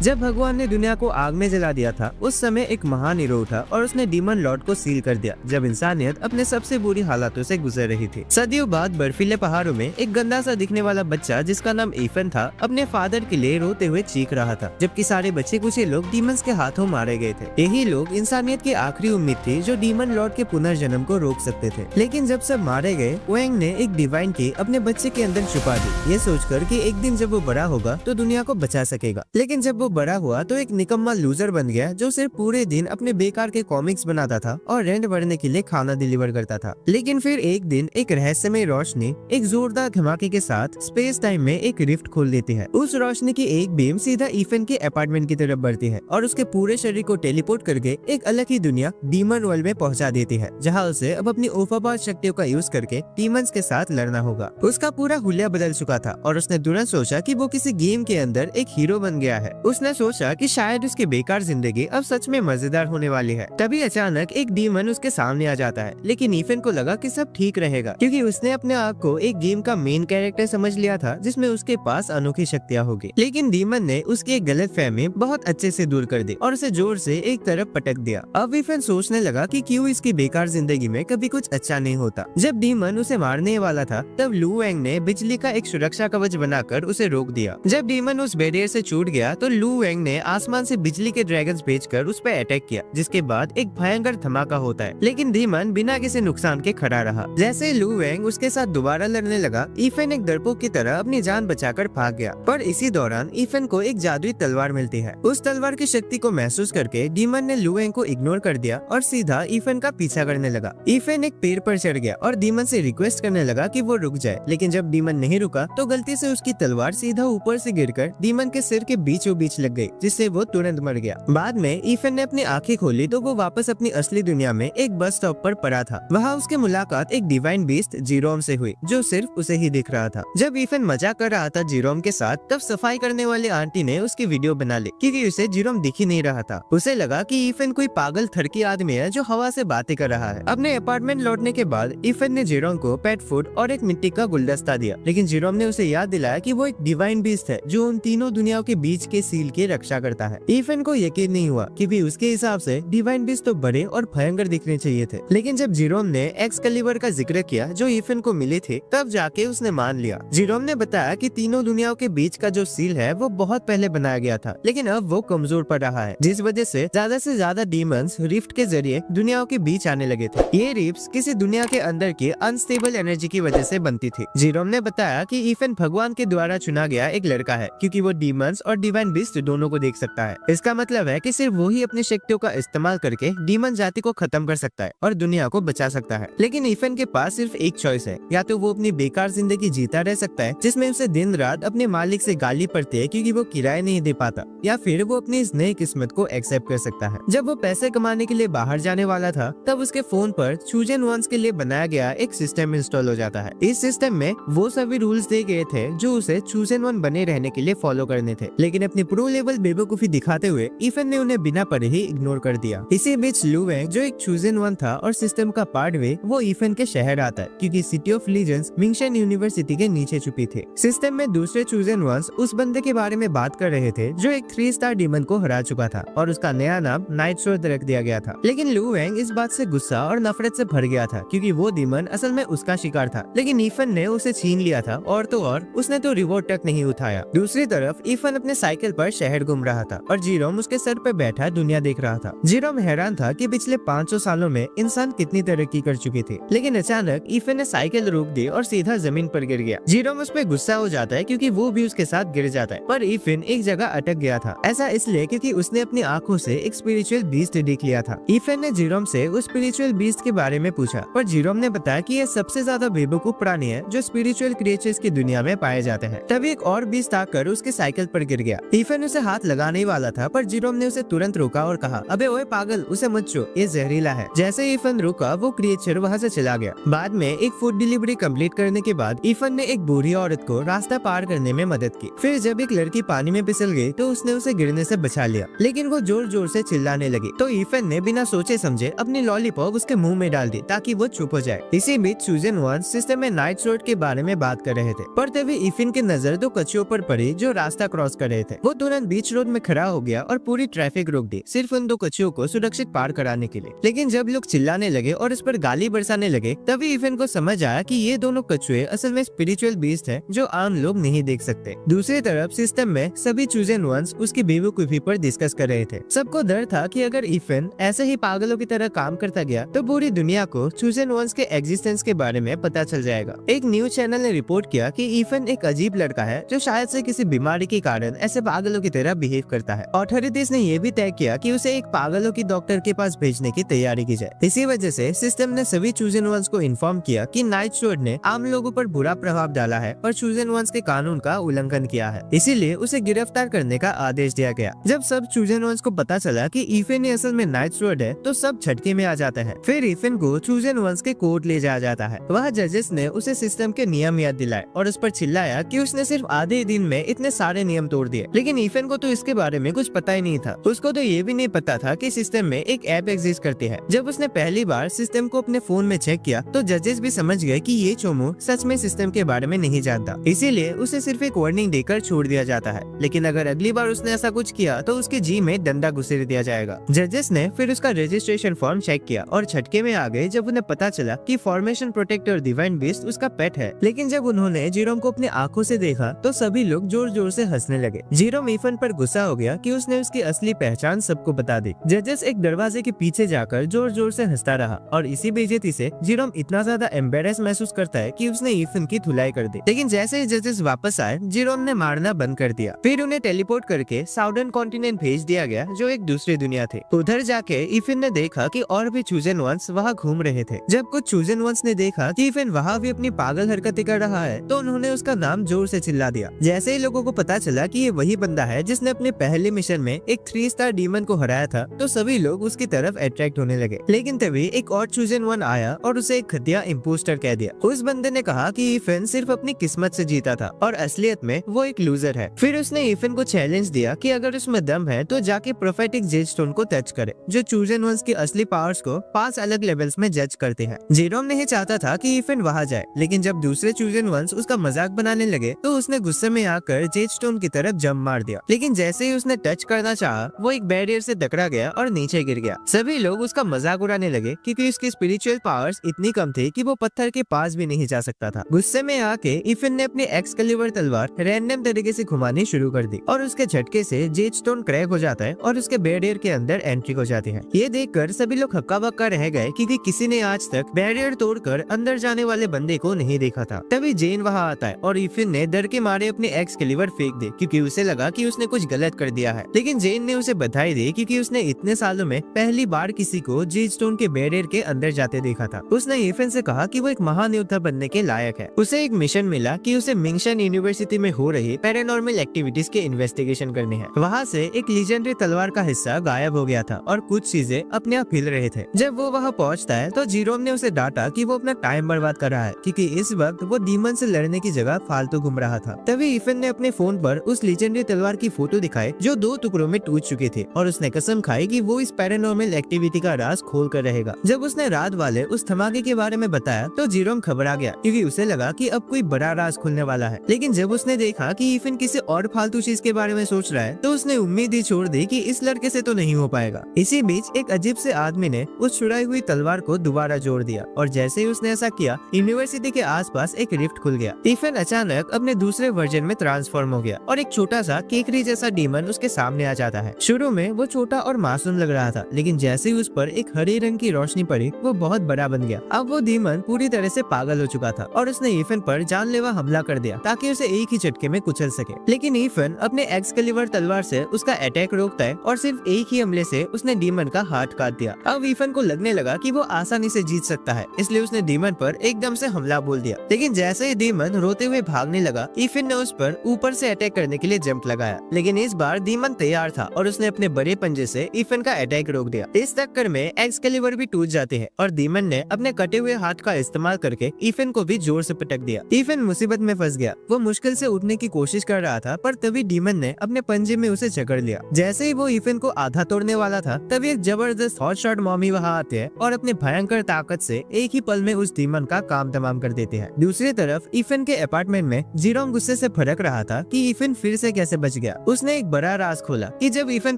जब भगवान ने दुनिया को आग में जला दिया था, उस समय एक महान हीरो उठा और उसने डीमन लॉर्ड को सील कर दिया जब इंसानियत अपने सबसे बुरी हालातों से गुजर रही थी। सदियों बाद बर्फीले पहाड़ों में एक गंदा सा दिखने वाला बच्चा जिसका नाम ईफन था, अपने फादर के लिए रोते हुए चीख रहा था, जबकि सारे बच्चे कुछ लोग डीमंस के हाथों मारे गए थे। यही लोग इंसानियत की आखिरी उम्मीद थी जो डीमन लॉर्ड के पुनर्जन्म को रोक सकते थे। लेकिन जब सब मारे गए, वेंग ने एक डिवाइन की अपने बच्चे के अंदर छुपा दी, ये सोचकर कि एक दिन जब वो बड़ा होगा तो दुनिया को बचा सकेगा। लेकिन जब वो बड़ा हुआ तो एक निकम्मा लूजर बन गया जो सिर्फ पूरे दिन अपने बेकार के कॉमिक्स बनाता था और रेंट भरने के लिए खाना डिलीवर करता था। लेकिन फिर एक दिन एक रहस्यमय रोशनी एक जोरदार धमाके के साथ स्पेस टाइम में एक रिफ्ट खोल देती है। उस रोशनी की एक बीम सीधा ईफन के अपार्टमेंट की तरफ बढ़ती है और उसके पूरे शरीर को टेलीपोर्ट करके एक अलग ही दुनिया डीमन वर्ल्ड में पहुंचा देती है, जहां उसे अब अपनी ओफाबाज शक्तियों का यूज करके डीमंस के साथ लड़ना होगा। उसका पूरा हुलिया बदल चुका था और उसने तुरंत सोचा कि वो किसी गेम के अंदर एक हीरो बन गया है। उसने सोचा कि शायद उसकी बेकार जिंदगी अब सच में मजेदार होने वाली है। तभी अचानक एक डीमन उसके सामने आ जाता है, लेकिन ईफन को लगा कि सब ठीक रहेगा क्योंकि उसने अपने आप को एक गेम का मेन कैरेक्टर समझ लिया था जिसमें उसके पास अनोखी शक्तियां होगी। लेकिन डीमन ने उसकी एक गलतफहमी बहुत अच्छे से दूर कर दी और उसे जोर से एक तरफ पटक दिया। अब ईफन सोचने लगा कि क्यों इसकी बेकार जिंदगी में कभी कुछ अच्छा नहीं होता। जब डीमन उसे मारने वाला था तब लू वेंग ने बिजली का एक सुरक्षा कवच बनाकर उसे रोक दिया। जब डीमन उस बैरियर से छूट गया तो लू वेंग ने आसमान से बिजली के ड्रैगन्स भेजकर उस पर अटैक किया, जिसके बाद एक भयंकर धमाका होता है। लेकिन डीमन बिना किसी नुकसान के खड़ा रहा। जैसे लू वेंग उसके साथ दोबारा लड़ने लगा, ईफन एक डरपोक की तरह अपनी जान बचाकर भाग गया। पर इसी दौरान ईफन को एक जादुई तलवार मिलती है। उस तलवार की शक्ति को महसूस करके डीमन ने लू वेंग को इग्नोर कर दिया और सीधा ईफन का पीछा करने लगा। ईफन एक पेड़ पर चढ़ गया और डीमन से रिक्वेस्ट करने लगा कि वो रुक जाए, लेकिन जब डीमन नहीं रुका तो गलती से उसकी तलवार सीधा ऊपर से गिरकर डीमन के सिर के बीचों बीच लग गई, जिससे वो तुरंत मर गया। बाद में ईफन ने अपनी आंखें खोली तो वो वापस अपनी असली दुनिया में एक बस स्टॉप पर पड़ा था। वहाँ उसकी मुलाकात एक डिवाइन बीस्ट जीरोम से हुई जो सिर्फ उसे ही दिख रहा था। जब ईफन मजाक कर रहा था जीरोम के साथ, तब सफाई करने वाली आंटी ने उसकी वीडियो बना ली क्योंकि उसे जीरोम दिख ही नहीं रहा था। उसे लगा कि ईफन कोई पागल थरकी आदमी है जो हवा से बातें कर रहा है। अपने अपार्टमेंट लौटने के बाद ईफन ने जीरोम को पेट फूड और एक मिट्टी का गुलदस्ता दिया, लेकिन जीरोम ने उसे याद दिलाया कि वो एक डिवाइन बीस्ट है जो उन तीनों दुनियाओं के बीच के सील की रक्षा करता है। ईफन को यकीन नहीं हुआ क्योंकि उसके हिसाब से डिवाइन बीस्ट तो बड़े और भयंकर दिखने चाहिए थे। लेकिन जब जीरोम ने एक्सकैलिबर का जिक्र किया जो ईफन को मिली थी, तब जाके उसने मान लिया। जीरोम ने बताया कि तीनों दुनियाओं के बीच का जो सील है वो बहुत पहले बनाया गया था, लेकिन अब वो कमजोर पड़ रहा है, जिस वजह से ज्यादा डीमंस रिफ्ट के जरिए दुनियाओं के बीच आने लगे थे। ये रिफ्ट्स किसी दुनिया के अंदर की अनस्टेबल एनर्जी की वजह से बनती थी। जीरोम ने बताया कि ईफन भगवान के द्वारा चुना गया एक लड़का है क्योंकि वो डीमंस और डिवाइन बीस्ट दोनों को देख सकता है। इसका मतलब है कि सिर्फ वो ही अपनी शक्तियों का इस्तेमाल करके डीमन जाति को खत्म कर सकता है और दुनिया को बचा सकता है। लेकिन ईफन के पास सिर्फ एक चॉइस है, या तो वो अपनी बेकार जिंदगी जीता रह सकता है जिसमें उसे दिन रात अपने मालिक से गाली पड़ती है क्योंकि वो किराया नहीं दे पाता, या फिर वो अपनी इस नई किस्मत को एक्सेप्ट कर सकता है। जब वो पैसे कमाने के लिए बाहर जाने वाला था तब उसके फोन पर चूजन वंस के लिए बनाया गया एक सिस्टम इंस्टॉल हो जाता है। इस सिस्टम में वो सभी रूल्स दे गए थे जो उसे चूजन वन बने रहने के लिए फॉलो करने थे, लेकिन अपनी प्रो लेवल बेवकूफी दिखाते हुए ईफन ने उन्हें बिना पढ़े ही इग्नोर कर दिया। इसी बीच लू वेंग जो एक चूजन वन था और सिस्टम का पार्ट वे, वो ईफन के शहर आता है क्योंकि सिटी ऑफ लीजेंड्स मिंगशन यूनिवर्सिटी के नीचे छुपी थी। सिस्टम में दूसरे चूजन वंस उस बंदे के बारे में बात कर रहे थे जो एक 3 स्टार डीमन को हरा चुका था और उसका नया नाम नाइट स्वॉर्ड रख दिया गया था। लेकिन लू वेंग इस बात से गुस्सा और नफरत से भर गया था क्योंकि वो डीमन असल में उसका शिकार था, लेकिन ईफन ने उसे छीन लिया था और तो और उसने तो रिवॉर्ड तक नहीं उठाया। दूसरी तरफ ईफन अपने साइकिल पर शहर घूम रहा था और जीरोम उसके सर पे बैठा दुनिया देख रहा था। जीरोम हैरान था कि पिछले 500 सालों में इंसान कितनी तरक्की कर चुके थे, लेकिन अचानक ईफन ने साइकिल रोक दी और सीधा जमीन पर गिर गया। जीरोम उस पर गुस्सा हो जाता है क्योंकि वो भी उसके साथ गिर जाता है, पर ईफन एक जगह अटक गया था। ऐसा इसलिए क्योंकि उसने अपनी आंखों से एक स्पिरिचुअल बीस्ट देख लिया था। ईफन ने जीरोम से उस स्पिरिचुअल बीस्ट के बारे में पूछा, पर जीरोम ने बताया कि ये सबसे ज्यादा बेवकूफ प्राणी है जो स्पिरिचुअल क्रिएचर्स की दुनिया में पाए जाते हैं। तभी एक और बीस्ट आकर उसके साइकिल पर गिर गया। ईफन उसे हाथ लगाने वाला था, पर जीरोम ने उसे तुरंत रोका और कहा, अबे ओए पागल, उसे मत छू, ये जहरीला है। जैसे ईफन रुका वो क्रिएचर वहाँ से चला गया। बाद में एक फूड डिलीवरी कंप्लीट करने के बाद ईफन ने एक बूढ़ी औरत को रास्ता पार करने में मदद की। फिर जब एक लड़की पानी में फिसल गई तो उसने उसे गिरने से बचा लिया, लेकिन वो जोर जोर से चिल्लाने लगी तो ईफन ने बिना सोचे समझे अपनी लॉलीपॉप उसके मुंह में डाल दी ताकि वो चुप हो जाए। इसी बीच चूजन वन सिस्टम में नाइट स्वॉर्ड के बारे में बात कर रहे थे, पर तभी ईफन की नजर दो कछुओं पर पड़ी जो रास्ता क्रॉस कर रहे थे। वो तुरंत तुरंत बीच रोड में खड़ा हो गया और पूरी ट्रैफिक रोक दी, सिर्फ उन दो कछुओं को सुरक्षित पार कराने के लिए। लेकिन जब लोग चिल्लाने लगे और उस पर गाली बरसाने लगे, तभी इफेन को समझ आया कि ये दोनों कछुए असल में स्पिरिचुअल बीस्ट हैं जो आम लोग नहीं देख सकते। दूसरी तरफ सिस्टम में सभी चूजन वंस उसकी बेवकूफी पर डिस्कस कर रहे थे। सबको डर था कि अगर इफेन ऐसे ही पागलों की तरह काम करता गया तो पूरी दुनिया को चूजन वंस के एग्जिस्टेंस के बारे में पता चल जाएगा। एक न्यूज चैनल ने रिपोर्ट किया कि इफेन एक अजीब लड़का है जो शायद से किसी बीमारी के कारण ऐसे पागलों की तरह बिहेव करता है। अथॉरिटीज ने यह भी तय किया कि उसे एक पागलों की डॉक्टर के पास भेजने की तैयारी की जाए। इसी वजह से सिस्टम ने सभी चूजन वंस को इन्फॉर्म किया कि नाइट स्वॉर्ड ने आम लोगों पर बुरा प्रभाव डाला है और चूजन वंस के कानून का उल्लंघन किया है, इसीलिए उसे गिरफ्तार करने का आदेश दिया गया। जब सब चूजन वंस को पता चला कि इफेन असल में नाइट स्वॉर्ड है तो सब झटके में आ जाते हैं। फिर इफेन को चूजन वंस के कोर्ट ले जाया जाता है। वह जजेस ने उसे सिस्टम के नियम याद दिलाए और उस पर चिल्लाया कि उसने सिर्फ आधे दिन में इतने सारे नियम तोड़ दिए। लेकिन इफेन को तो इसके बारे में कुछ पता ही नहीं था। उसको तो ये भी नहीं पता था कि सिस्टम में एक ऐप एग्जिस्ट करती है। जब उसने पहली बार सिस्टम को अपने फोन में चेक किया तो जजेस भी समझ गए कि ये चोमू सच में सिस्टम के बारे में नहीं जानता, इसीलिए उसे सिर्फ एक वार्निंग देकर छोड़ दिया जाता है। लेकिन अगर अगली बार उसने ऐसा कुछ किया तो उसके जी में डंडा घुसेड़ दिया जाएगा। जजेस ने फिर उसका रजिस्ट्रेशन फॉर्म चेक किया और झटके में आ गए जब उन्हें पता चला कि फॉर्मेशन प्रोटेक्टर डिवाइन बीस्ट उसका पेट है। लेकिन जब उन्होंने जीरोम को अपनी आंखों से देखा तो सभी लोग जोर जोर से हंसने लगे। जीरोम इफेन पर गुस्सा हो गया कि उसने उसकी असली पहचान सबको बता दी। जजेस एक दरवाजे के पीछे जाकर जोर जोर से हंसता रहा और इसी बेइज्जती से जीरोम इतना ज्यादा एम्बेरस महसूस करता है कि उसने इफेन की धुलाई कर दी। लेकिन जैसे ही जजेस वापस आए, जीरोम ने मारना बंद कर दिया। फिर उन्हें टेलीपोर्ट करके साउदर्न कॉन्टिनेंट भेज दिया गया जो एक दूसरी दुनिया थी। उधर जाके इफेन ने देखा कि और भी चूजन वंस वहाँ घूम रहे थे। जब कुछ चूजन वंस ने देखा कि इफेन वहाँ भी अपनी पागल हरकतें कर रहा है तो उन्होंने उसका नाम जोर से चिल्ला दिया। जैसे ही लोगों को पता चला कि ये वही बंदा है जिसने अपने पहले मिशन में एक 3 स्टार डीमन को हराया था तो सभी लोग उसकी तरफ अट्रैक्ट होने लगे। लेकिन तभी एक और चूजन वन आया और उसे एक घटिया इम्पोस्टर कह दिया। उस बंदे ने कहा कि इफेन सिर्फ अपनी किस्मत से जीता था और असलियत में वो एक लूजर है। फिर उसने इफेन को चैलेंज दिया कि अगर उसमें दम है तो जाके प्रोफेटिक जेड स्टोन को टच करे, जो चूजन वंस की असली पावर्स को 5 अलग लेवल्स में जज करते हैं। जीरोम नहीं चाहता था कि इफेन वहाँ जाए, लेकिन जब दूसरे चूजन वंस उसका मजाक बनाने लगे तो उसने गुस्से में आकर जेड स्टोन की तरफ जंप मार दिया। लेकिन जैसे ही उसने टच करना चाहा, वो एक बैरियर से टकरा गया और नीचे गिर गया। सभी लोग उसका मजाक उड़ाने लगे क्योंकि उसकी स्पिरिचुअल पावर्स इतनी कम थी कि वो पत्थर के पास भी नहीं जा सकता था। गुस्से में आके इफेन ने अपनी एक्सकैलिबर तलवार रैंडम तरीके से घुमानी शुरू कर दी और उसके झटके से जेड स्टोन क्रैक हो जाता है और उसके बैरियर के अंदर एंट्री हो जाती है। ये देखकर सभी लोग हक्का बक्का रह गए क्योंकि किसी ने आज तक बैरियर तोड़कर अंदर जाने वाले बंदे को नहीं देखा था। तभी जेन वहाँ आता है और इफेन ने डर के मारे अपनी एक्सकैलिबर फेंक दी क्योंकि उसे लगा कि उसने कुछ गलत कर दिया है। लेकिन जेन ने उसे बधाई दी क्योंकि उसने इतने सालों में पहली बार किसी को जेड स्टोन के बैरियर के अंदर जाते देखा था। उसने इफेन से कहा कि वो एक महान योद्धा बनने के लायक है। उसे एक मिशन मिला कि उसे मिंगशन यूनिवर्सिटी में हो रही पैरानॉर्मल एक्टिविटीज के इन्वेस्टिगेशन करनी है। वहाँ से एक लीजेंडरी तलवार का हिस्सा गायब हो गया था और कुछ चीजें अपने आप हिल रहे थे। जब वो वहाँ पहुँचता है तो जीरोम ने उसे डांटा कि वो अपना टाइम बर्बाद कर रहा है क्योंकि इस वक्त वो डीमन से लड़ने की जगह फालतू घूम रहा था। तभी इफेन ने अपने फोन पर उस लीजेंडरी तलवार की फोटो दिखाई जो 2 टुकड़ों में टूट चुकी थी और उसने कसम खाई कि वो इस पैरानॉर्मल एक्टिविटी का राज खोल कर रहेगा। जब उसने रात वाले उस धमाके के बारे में बताया तो जीरोम घबरा गया क्योंकि उसे लगा कि अब कोई बड़ा राज खुलने वाला है। लेकिन जब उसने देखा कि इफेन किसी और फालतू चीज के बारे में सोच रहा है तो उसने उम्मीद ही छोड़ दी कि इस लड़के से तो नहीं हो पाएगा। इसी बीच एक अजीब से आदमी ने उस छुड़ाई हुई तलवार को दोबारा जोड़ दिया और जैसे ही उसने ऐसा किया, यूनिवर्सिटी के आसपास एक रिफ्ट खुल गया। इफेन अचानक अपने दूसरे वर्जन में ट्रांसफॉर्म हो गया और एक छोटा सा केकरी जैसा डीमन उसके सामने आ जाता है। शुरू में वो छोटा और मासूम लग रहा था, लेकिन जैसे ही उस पर एक हरे रंग की रोशनी पड़ी वो बहुत बड़ा बन गया। अब वो डीमन पूरी तरह से पागल हो चुका था और उसने इफेन पर जानलेवा हमला कर दिया ताकि उसे एक ही झटके में कुचल सके। लेकिन इफेन अपने एक्सकैलिबर तलवार से उसका अटैक रोकता है और सिर्फ एक ही हमले से उसने डीमन का हाथ काट दिया। अब इफेन को लगने लगा कि वो आसानी से जीत सकता है, इसलिए उसने डीमन पर एकदम से हमला बोल दिया। लेकिन जैसे ही डीमन रोते हुए भागने लगा, इफेन ने उस पर ऊपर से अटैक करने के लिए जंप लगाया। लेकिन इस बार डीमन तैयार था और उसने अपने बड़े पंजे से इफेन का अटैक रोक दिया। इस टक्कर में एक्सकैलिबर भी टूट जाते हैं और डीमन ने अपने कटे हुए हाथ का इस्तेमाल करके इफेन को भी जोर से पटक दिया। इफेन मुसीबत में फंस गया। वो मुश्किल से उठने की कोशिश कर रहा था पर तभी डीमन ने अपने पंजे में उसे जकड़ लिया। जैसे ही वो इफेन को आधा तोड़ने वाला था तभी एक जबरदस्त हॉट शॉट मॉमी वहाँ आते हैं और अपने भयंकर ताकत से एक ही पल में उस डीमन का काम तमाम कर देते हैं। दूसरी तरफ इफेन के अपार्टमेंट में जीरोम गुस्से से भड़क रहा था कि इफेन फिर से कैसे बच बुझ गया। उसने एक बड़ा राज खोला कि जब ईफन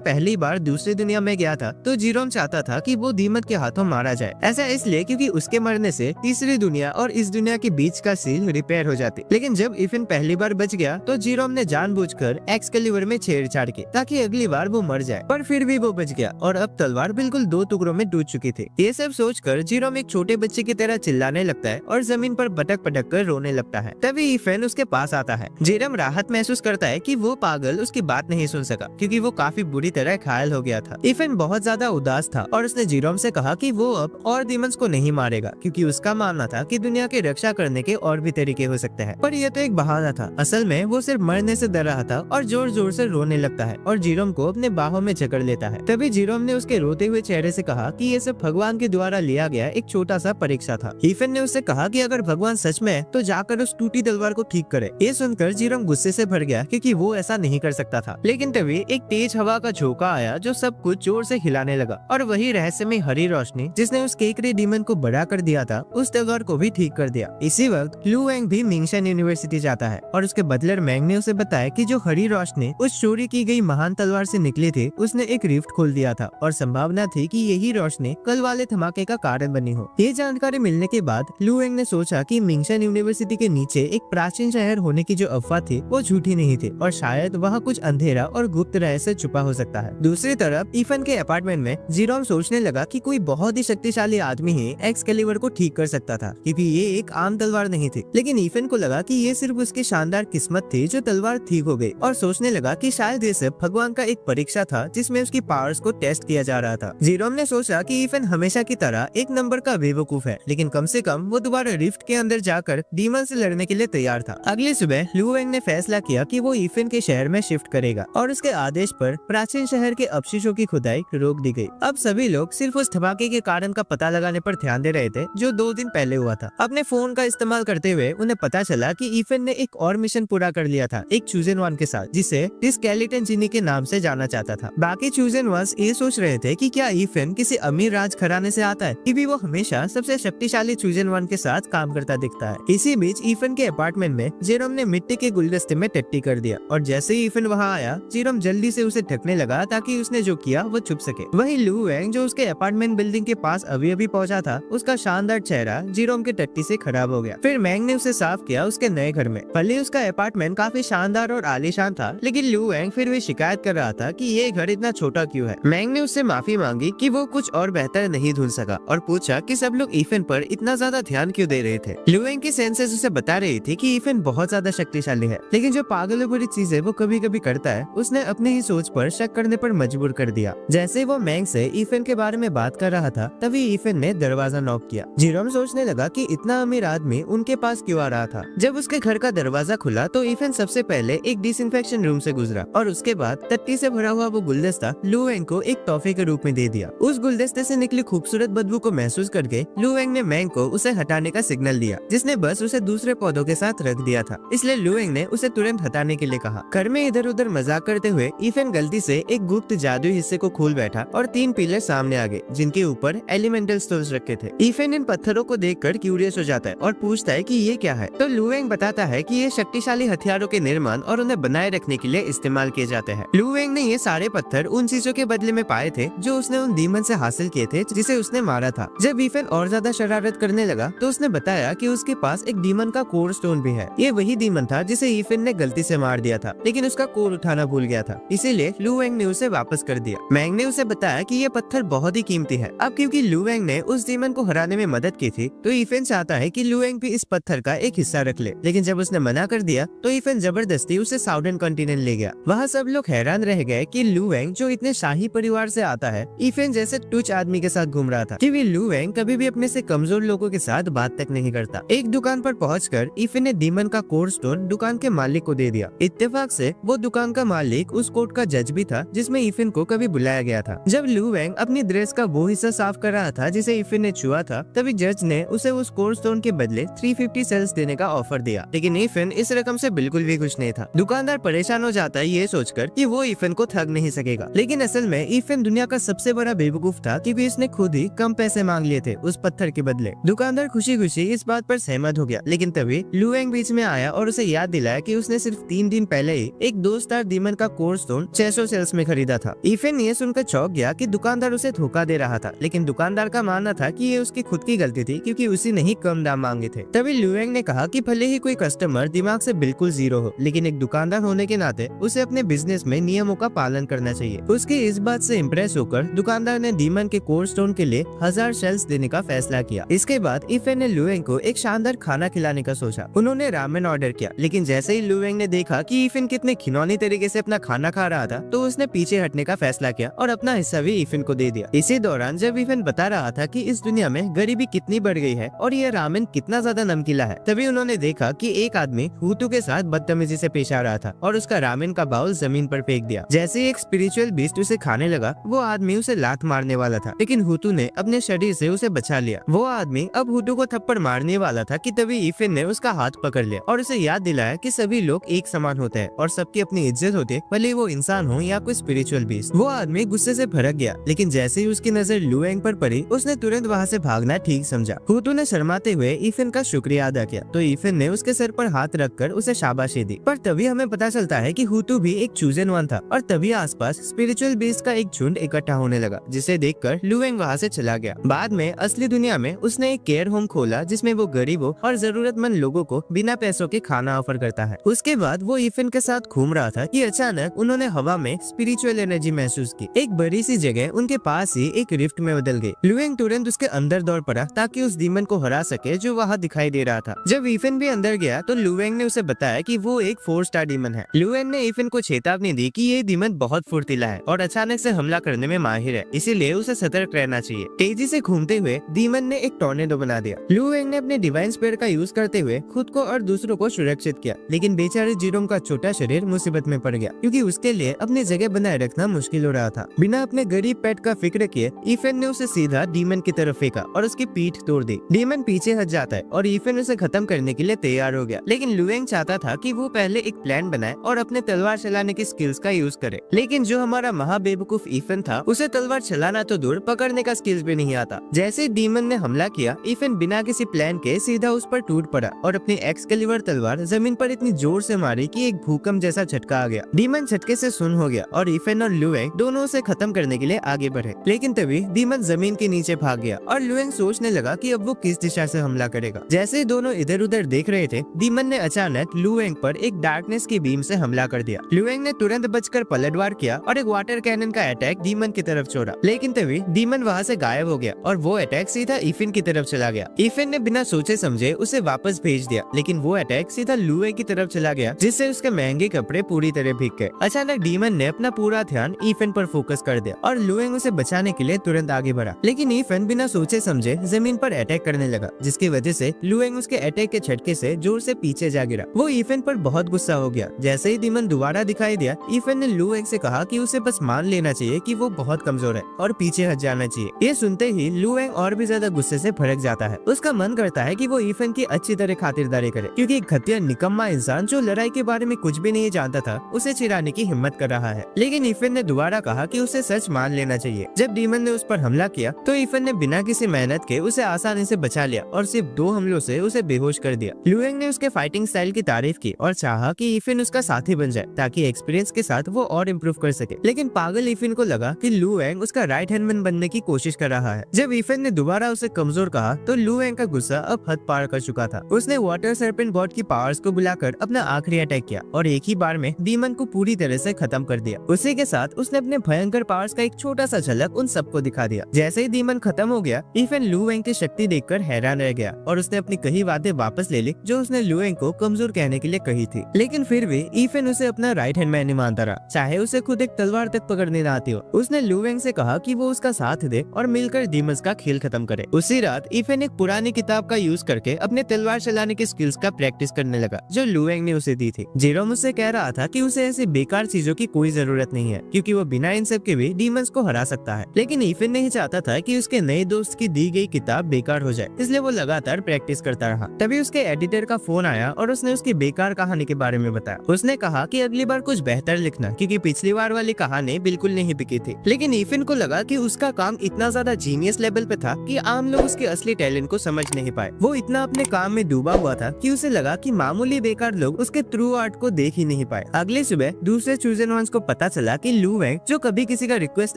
पहली बार दूसरी दुनिया में गया था तो जीरोम चाहता था कि वो दीमन के हाथों मारा जाए। ऐसा इसलिए क्योंकि उसके मरने से तीसरी दुनिया और इस दुनिया के बीच का सील रिपेयर हो जाती। लेकिन जब ईफन पहली बार बच गया तो जीरोम ने जानबूझकर एक्सकैलिबर में छेड़छाड़ की ताकि अगली बार वो मर जाए, पर फिर भी वो बच गया और अब तलवार बिल्कुल 2 टुकड़ों में टूट चुकी थी। ये सब सोचकर जीरोम एक छोटे बच्चे की तरह चिल्लाने लगता है और जमीन पर पटक पटक कर रोने लगता है। तभी ईफन उसके पास आता है। जीरोम राहत महसूस करता है कि वो पागल उसकी बात नहीं सुन सका क्योंकि वो काफी बुरी तरह घायल हो गया था। ईफन बहुत ज्यादा उदास था और उसने जीरोम से कहा कि वो अब और डीमंस को नहीं मारेगा क्योंकि उसका मानना था कि दुनिया की रक्षा करने के और भी तरीके हो सकते हैं। पर यह तो एक बहाना था। असल में वो सिर्फ मरने से डर रहा था और जोर जोर से रोने लगता है और जीरोम को अपने बाहों में जकड़ लेता है। तभी जीरोम ने उसके रोते हुए चेहरे से कहा कि ये सब भगवान के द्वारा लिया गया एक छोटा सा परीक्षा था। ईफन ने उससे कहा कि अगर भगवान सच में है तो जाकर उस टूटी तलवार को ठीक करे। ये सुनकर जीरोम गुस्से से भर गया क्योंकि वो ऐसा नहीं कर सकता था। लेकिन तभी एक तेज हवा का झोंका आया जो सब कुछ जोर से हिलाने लगा और वही रहस्यमय हरी रोशनी जिसने उस केकरे डीमन को बड़ा कर दिया था उस तलवार को भी ठीक कर दिया। इसी वक्त लू वेंग भी मिंगशन यूनिवर्सिटी जाता है और उसके बदलर मैंग ने उसे बताया कि जो हरी रोशनी उस चोरी की गई महान तलवार से निकली थी उसने एक रिफ्ट खोल दिया था और संभावना थी कि यही रोशनी कल वाले धमाके का कारण बनी हो। ये जानकारी मिलने के बाद लू वेंग ने सोचा कि मिंगशन यूनिवर्सिटी के नीचे एक प्राचीन शहर होने की जो अफवाह थी वो झूठी नहीं थी और शायद वहाँ कुछ अंधेरा और गुप्त रहस्य छुपा हो सकता है। दूसरी तरफ ईफन के अपार्टमेंट में जीरोम सोचने लगा कि कोई बहुत ही शक्तिशाली आदमी ही एक्सकैलिबर को ठीक कर सकता था क्योंकि ये एक आम तलवार नहीं थी। लेकिन ईफन को लगा कि ये सिर्फ उसकी शानदार किस्मत थी जो तलवार ठीक हो गई और सोचने लगा कि शायद ये सब भगवान का एक परीक्षा था जिसमें उसकी पावर्स को टेस्ट किया जा रहा था। जीरोम ने सोचा कि ईफन हमेशा की तरह एक नंबर का बेवकूफ है, लेकिन कम से कम वो दोबारा रिफ्ट के अंदर जाकर डीमन से लड़ने के लिए तैयार था। अगली सुबह लू वेंग ने फैसला किया कि वो ईफन के शहर में शिफ्ट करेगा और उसके आदेश पर प्राचीन शहर के अवशेषों की खुदाई रोक दी गई। अब सभी लोग सिर्फ उस धमाके के कारण का पता लगाने पर ध्यान दे रहे थे जो 2 दिन पहले हुआ था। अपने फोन का इस्तेमाल करते हुए उन्हें पता चला कि ईफन ने एक और मिशन पूरा कर लिया था एक चूजन वन के साथ जिसे स्केलेटन जिनी के नाम से जाना चाहता था। बाकी चूजन वंस ये सोच रहे थे कि क्या ईफन किसी अमीर राज घराने से आता है क्योंकि वो हमेशा सबसे शक्तिशाली चूजन वन के साथ काम करता दिखता है। इसी बीच ईफन के अपार्टमेंट में जेरोम ने मिट्टी के गुलदस्ते में टट्टी कर दिया और जैसे ही ईफन वहाँ आया जेरोम जल्दी से उसे ढकने लगा ताकि उसने जो किया वो छुप सके। वही लू वेंग जो उसके अपार्टमेंट बिल्डिंग के पास अभी अभी पहुंचा था उसका शानदार चेहरा जेरोम के टट्टी से खराब हो गया। फिर मैंग ने उसे साफ किया उसके नए घर में। भले उसका अपार्टमेंट काफी शानदार और आलीशान था लेकिन लू वेंग फिर भी शिकायत कर रहा था कि ये घर इतना छोटा क्यों है। मैंग ने उससे माफी मांगी कि वो कुछ और बेहतर नहीं ढूंढ सका और पूछा कि सब लोग ईफन पर इतना ज्यादा ध्यान क्यों दे रहे थे। लू वेंग की सेंसेस उसे बता रही थी कि ईफन बहुत ज्यादा शक्तिशाली है लेकिन जो पागलों भरी चीजें वो कभी कभी करता है उसने अपने ही सोच पर शक करने पर मजबूर कर दिया। जैसे वो मैंग से ईफन के बारे में बात कर रहा था तभी ईफन ने दरवाजा नॉक किया। जीरोम सोचने लगा कि इतना अमीर आदमी उनके पास क्यों आ रहा था। जब उसके घर का दरवाजा खुला तो ईफन सबसे पहले एक डिसइंफेक्शन रूम से गुजरा और उसके बाद टट्टी से भरा हुआ वो गुलदस्ता लू वेंग को एक तोहफे के रूप में दे दिया। उस गुलदस्ते से निकली खूबसूरत बदबू को महसूस करके लू वेंग ने मैंग को उसे हटाने का सिग्नल दिया जिसने बस उसे दूसरे पौधों के साथ रख दिया था। इसलिए लू वेंग ने उसे तुरंत हटाने के लिए कहा। घर में इधर उधर मजाक करते हुए ईफन गलती से एक गुप्त जादुई हिस्से को खोल बैठा और 3 पिलर सामने आ गए जिनके ऊपर एलिमेंटल स्टोन्स रखे थे। ईफन इन पत्थरों को देखकर क्यूरियस हो जाता है और पूछता है कि ये क्या है। तो लू वेंग बताता है कि ये शक्तिशाली हथियारों के निर्माण और उन्हें बनाए रखने के लिए इस्तेमाल किए जाते हैं। लू वेंग ने ये सारे पत्थर उन चीजों के बदले में पाए थे जो उसने उन डीमन से हासिल किए थे जिसे उसने मारा था। जब ईफन और ज्यादा शरारत करने लगा तो उसने बताया कि उसके पास एक डीमन का कोर स्टोन भी है। ये वही डीमन था जिसे ईफन ने गलती से मार दिया था लेकिन उसका कोर उठाना भूल गया था, इसीलिए लू वेंग ने उसे वापस कर दिया। मैंग ने उसे बताया कि ये पत्थर बहुत ही कीमती है। अब क्योंकि लू वेंग ने उस डीमन को हराने में मदद की थी तो ईफन चाहता है कि लू वेंग भी इस पत्थर का एक हिस्सा रख ले। लेकिन जब उसने मना कर दिया तो ईफन जबरदस्ती उसे साउदर्न कॉन्टिनेंट ले गया। वहाँ सब लोग हैरान रह गए कि लू वेंग जो इतने शाही परिवार से आता है ईफन जैसे टुच आदमी के साथ घूम रहा था क्योंकि लू वेंग कभी भी अपने से कमजोर लोगों के साथ बात तक नहीं करता। एक दुकान पर पहुंचकर ईफन ने डीमन का कोर स्टोन दुकान के मालिक को दे दिया। इत्तेफाक से वो दुकान का मालिक उस कोर्ट का जज भी था जिसमें ईफन को कभी बुलाया गया था। जब लू वेंग अपनी ड्रेस का वो हिस्सा साफ कर रहा था जिसे ईफन ने छुआ था तभी जज ने उसे उस कोर स्टोन के बदले 350 सेल्स देने का ऑफर दिया। लेकिन ईफन इस रकम से बिल्कुल भी खुश नहीं था। दुकानदार परेशान हो जाता है ये सोचकर कि वो ईफन को ठग नहीं सकेगा। लेकिन असल में ईफन दुनिया का सबसे बड़ा बेवकूफ था क्योंकि इसने खुद ही कम पैसे मांग लिए थे उस पत्थर के बदले। दुकानदार खुशी खुशी इस बात पर सहमत हो गया। लेकिन तभी लू वेंग बीच में आया और उसे याद दिलाया कि उसने सिर्फ 3 दिन पहले ही एक 2 स्टार डीमन का कोर स्टोन 600 सेल्स में खरीदा था। इफेन ये सुनकर चौंक गया कि दुकानदार उसे धोखा दे रहा था, लेकिन दुकानदार का मानना था कि ये उसकी खुद की गलती थी क्योंकि उसी ने ही कम दाम मांगे थे। तभी लुएंग ने कहा कि भले ही कोई कस्टमर दिमाग से बिल्कुल जीरो हो, लेकिन एक दुकानदार होने के नाते उसे अपने बिजनेस में नियमों का पालन करना चाहिए। उसकी इस बात से इम्प्रेस होकर दुकानदार ने डीमन के कोर स्टोन के लिए 1000 शेल्स देने का फैसला किया। इसके बाद इफेन ने लुएंग को एक शानदार खाना खिलाने का सोचा। उन्होंने रामेन ऑर्डर किया, लेकिन जैसे ही लुएंग ने देखा कि इफेन कितने खिलौनी तरीके से अपना खाना खा रहा था, तो उसने पीछे हटने का फैसला किया और अपना हिस्सा भी इफेन को दे दिया। इसी दौरान जब इफेन बता रहा था कि इस दुनिया में गरीबी कितनी बढ़ गई है और ये रामेन कितना ज्यादा नमकीला है, तभी उन्होंने देखा कि एक आदमी हुतू के साथ बदतमीजी से पेश आ रहा था और उसका रामेन का बाउल जमीन पर फेंक दिया। जैसे ही एक स्पिरिचुअल बीस्ट उसे खाने लगा, वो आदमी उसे लात मारने वाला था, लेकिन हुतू ने अपने शरीर से उसे बचा लिया। वो आदमी अब हुतू को थप्पड़ मारने वाला था कि तभी इफेन ने उसका हाथ पकड़ लिया और उसे याद दिलाया कि सभी लोग एक समान होते हैं और सबकी अपनी इज्जत होती है, भले वो इंसान हो या कोई स्पिरिचुअल बीस्ट। वो आदमी गुस्से से भड़क गया, लेकिन जैसे ही उसकी नजर लुएंग पर पड़ी, उसने तुरंत वहाँ से भागना ठीक समझा। हुतू ने शर्माते हुए इफेन का शुक्रिया अदा किया, तो इफेन ने उसके सर पर हाथ रखकर उसे शाबाशी दी। पर तभी हमें पता चलता है कि हुतू भी एक चूजन वन था और तभी आसपास स्पिरिचुअल बीस्ट का एक झुंड इकट्ठा होने लगा, जिसे देखकर लुएंग वहाँ से चला गया। बाद में असली दुनिया में उसने एक केयर होम खोला जिसमें वो गरीबों और जरूरतमंद लोगों को बिना पैसों के खाना ऑफर करता है। उसके बाद वो इफेन के साथ घूम रहा था कि अचानक उन्होंने हवा में स्पिरिचुअल एनर्जी महसूस की। एक बड़ी सी जगह उनके पास ही एक रिफ्ट में बदल गई। लुएंग तुरंत उसके अंदर दौड़ पड़ा ताकि उस डीमन को हरा सके जो वहाँ दिखाई दे रहा था। जब इफेन भी अंदर गया तो लुएंग ने उसे बताया कि वो एक 4 स्टार डीमन है। लुएंग ने इफेन को चेतावनी दी कि ये डीमन बहुत फुर्तीला है और अचानक से हमला करने में माहिर है, इसीलिए उसे सतर्क रहना चाहिए। तेजी से घूमते हुए डीमन ने एक टॉर्नेडो बना दिया। लुएंग ने अपने डिवाइन स्पीयर का यूज करते हुए खुद को और दूसरों को सुरक्षित किया, लेकिन बेचारे जीरोम का छोटा शरीर मुसीबत में पड़ गया क्योंकि उसके लिए अपनी जगह बनाए रखना मुश्किल हो रहा था। बिना अपने गरीब पेट का फिक्र किए इफेन ने उसे सीधा डीमन की तरफ फेंका और उसकी पीठ तोड़ दी। डीमन पीछे हट जाता है और इफेन उसे खत्म करने के लिए तैयार हो गया, लेकिन लुएंग चाहता था कि वो पहले एक प्लान बनाए और अपने तलवार चलाने की स्किल्स का यूज करे। लेकिन जो हमारा महाबेवकूफ इफेन था, उसे तलवार चलाना तो दूर पकड़ने का स्किल्स भी नहीं आता। जैसे डीमन ने हमला किया, इफेन बिना किसी प्लान के सीधा उस पर टूट पड़ा और अपनी एक्सकैलिबर तलवार जमीन पर इतनी जोर से मारी कि एक भूकंप जैसा झटका आ गया। डीमन झटके से सुन्न हो गया और इफेन और लुएंग दोनों उसे खत्म करने के लिए आगे बढ़े, लेकिन तभी डीमन जमीन के नीचे भाग गया और लुएंग सोचने लगा कि अब वो किस दिशा से हमला करेगा। जैसे ही दोनों इधर उधर देख रहे थे, डीमन ने अचानक लुएंग पर एक डार्कनेस की बीम से हमला कर दिया। लुएंग ने तुरंत बचकर पलटवार किया और एक वाटर कैनन का अटैक डीमन की तरफ छोड़ा, लेकिन तभी डीमन वहाँ से गायब हो गया और वो अटैक सीधा इफेन की तरफ चला गया। इफेन ने बिना सोचे समझे उसे वापस भेज दिया, लेकिन वो अटैक सीधा लुएंग की तरफ चला गया, जिससे उसके महंगे कपड़े पूरी तरह भीग गए। अचानक डीमन ने अपना पूरा ध्यान इफेन पर फोकस कर दिया और लुएंग उसे बचाने के लिए तुरंत आगे बढ़ा, लेकिन इफेन बिना सोचे समझे जमीन पर अटैक करने लगा, जिसकी वजह से लुएंग उसके अटैक के झटके से जोर से पीछे जा गिरा। वो इफेन पर बहुत गुस्सा हो गया। जैसे ही डीमन दोबारा दिखाई दिया, इफेन ने लुएंग से कहा कि उसे बस मान लेना चाहिए कि वो बहुत कमजोर है और पीछे हट जाना चाहिए। ये सुनते ही लुएंग और भी ज्यादा गुस्से से भड़क जाता है। उसका मन करता है कि वो इफेन की अच्छी तरह खातिरदारी करे, क्योंकि एक घटिया निकम्मा इंसान जो लड़ाई के बारे में कुछ भी नहीं जानता था, उसे चिढ़ाने की हिम्मत कर रहा है। लेकिन इफेन ने दोबारा कहा कि उसे सच मान लेना चाहिए। जब डीमन ने उस पर हमला किया तो इफेन ने बिना किसी मेहनत के उसे आसानी से बचा लिया और सिर्फ 2 हमलों से उसे बेहोश कर दिया। लुएंग ने उसके फाइटिंग स्टाइल की तारीफ की और चाहा कि इफेन उसका साथी बन जाए ताकि एक्सपीरियंस के साथ वो और इम्प्रूव कर सके। लेकिन पागल इफेन को लगा कि लुएंग उसका राइट हैंडमैन बनने की कोशिश कर रहा है। जब इफेन ने दोबारा उसे कमजोर कहा तो लुएंग का गुस्सा अब हद पार कर चुका था। उसने वाटर सर्पेंट गॉड की पावर्स को बुलाकर अपना आखिरी अटैक किया और एक ही बार में डीमन को पूरी तरह से खत्म कर दिया। उसी के साथ उसने अपने भयंकर पावर्स का एक छोटा सा झलक उन सबको दिखा दिया। जैसे ही डीमन खत्म हो गया, इफेन लुएंग की शक्ति देखकर हैरान रह गया और उसने अपनी कही बातें वापस ले ली जो उसने लुएंग को कमजोर कहने के लिए कही थी। लेकिन फिर भी इफेन उसे अपना राइट हैंड मैन नहीं मानता रहा, चाहे उसे खुद एक तलवार तक पकड़ने न आती हो। उसने लुएंग से कहा कि वो उसका साथ दे और मिलकर डीमंस का खेल खत्म करे। उसी रात इफेन एक पुरानी किताब का यूज करके अपने तलवार चलाने की स्किल्स का प्रैक्टिस करने लगा जो लुएंग ने उसे दी थी। जेरोम उससे कह रहा था कि उसे ऐसी बेकार चीजों की कोई जरूरत नहीं है, क्योंकि वो बिना इन सब के भी डीमंस को हरा सकता है। लेकिन इफेन नहीं चाहता था कि उसके नए दोस्त की दी गई किताब बेकार हो जाए, इसलिए वो लगातार प्रैक्टिस करता रहा। तभी उसके एडिटर का फोन आया और उसने उसकी बेकार कहानी के बारे में बताया। उसने कहा कि अगली बार कुछ बेहतर लिखना, क्योंकि पिछली बार वाली कहानी बिल्कुल नहीं बिकी थी। लेकिन इफेन को लगा कि उसका काम इतना ज्यादा जीनियस लेवल पे था कि आम लोग उसके असली टैलेंट को समझ नहीं पाए। वो इतना अपने काम में डूबा हुआ था कि उसे लगा कि मामूली बेकार लोग उसके ट्रू आर्ट को देख ही नहीं नहीं पाए। अगली सुबह दूसरे चूजन वंस को पता चला कि लू वेंग, जो कभी किसी का रिक्वेस्ट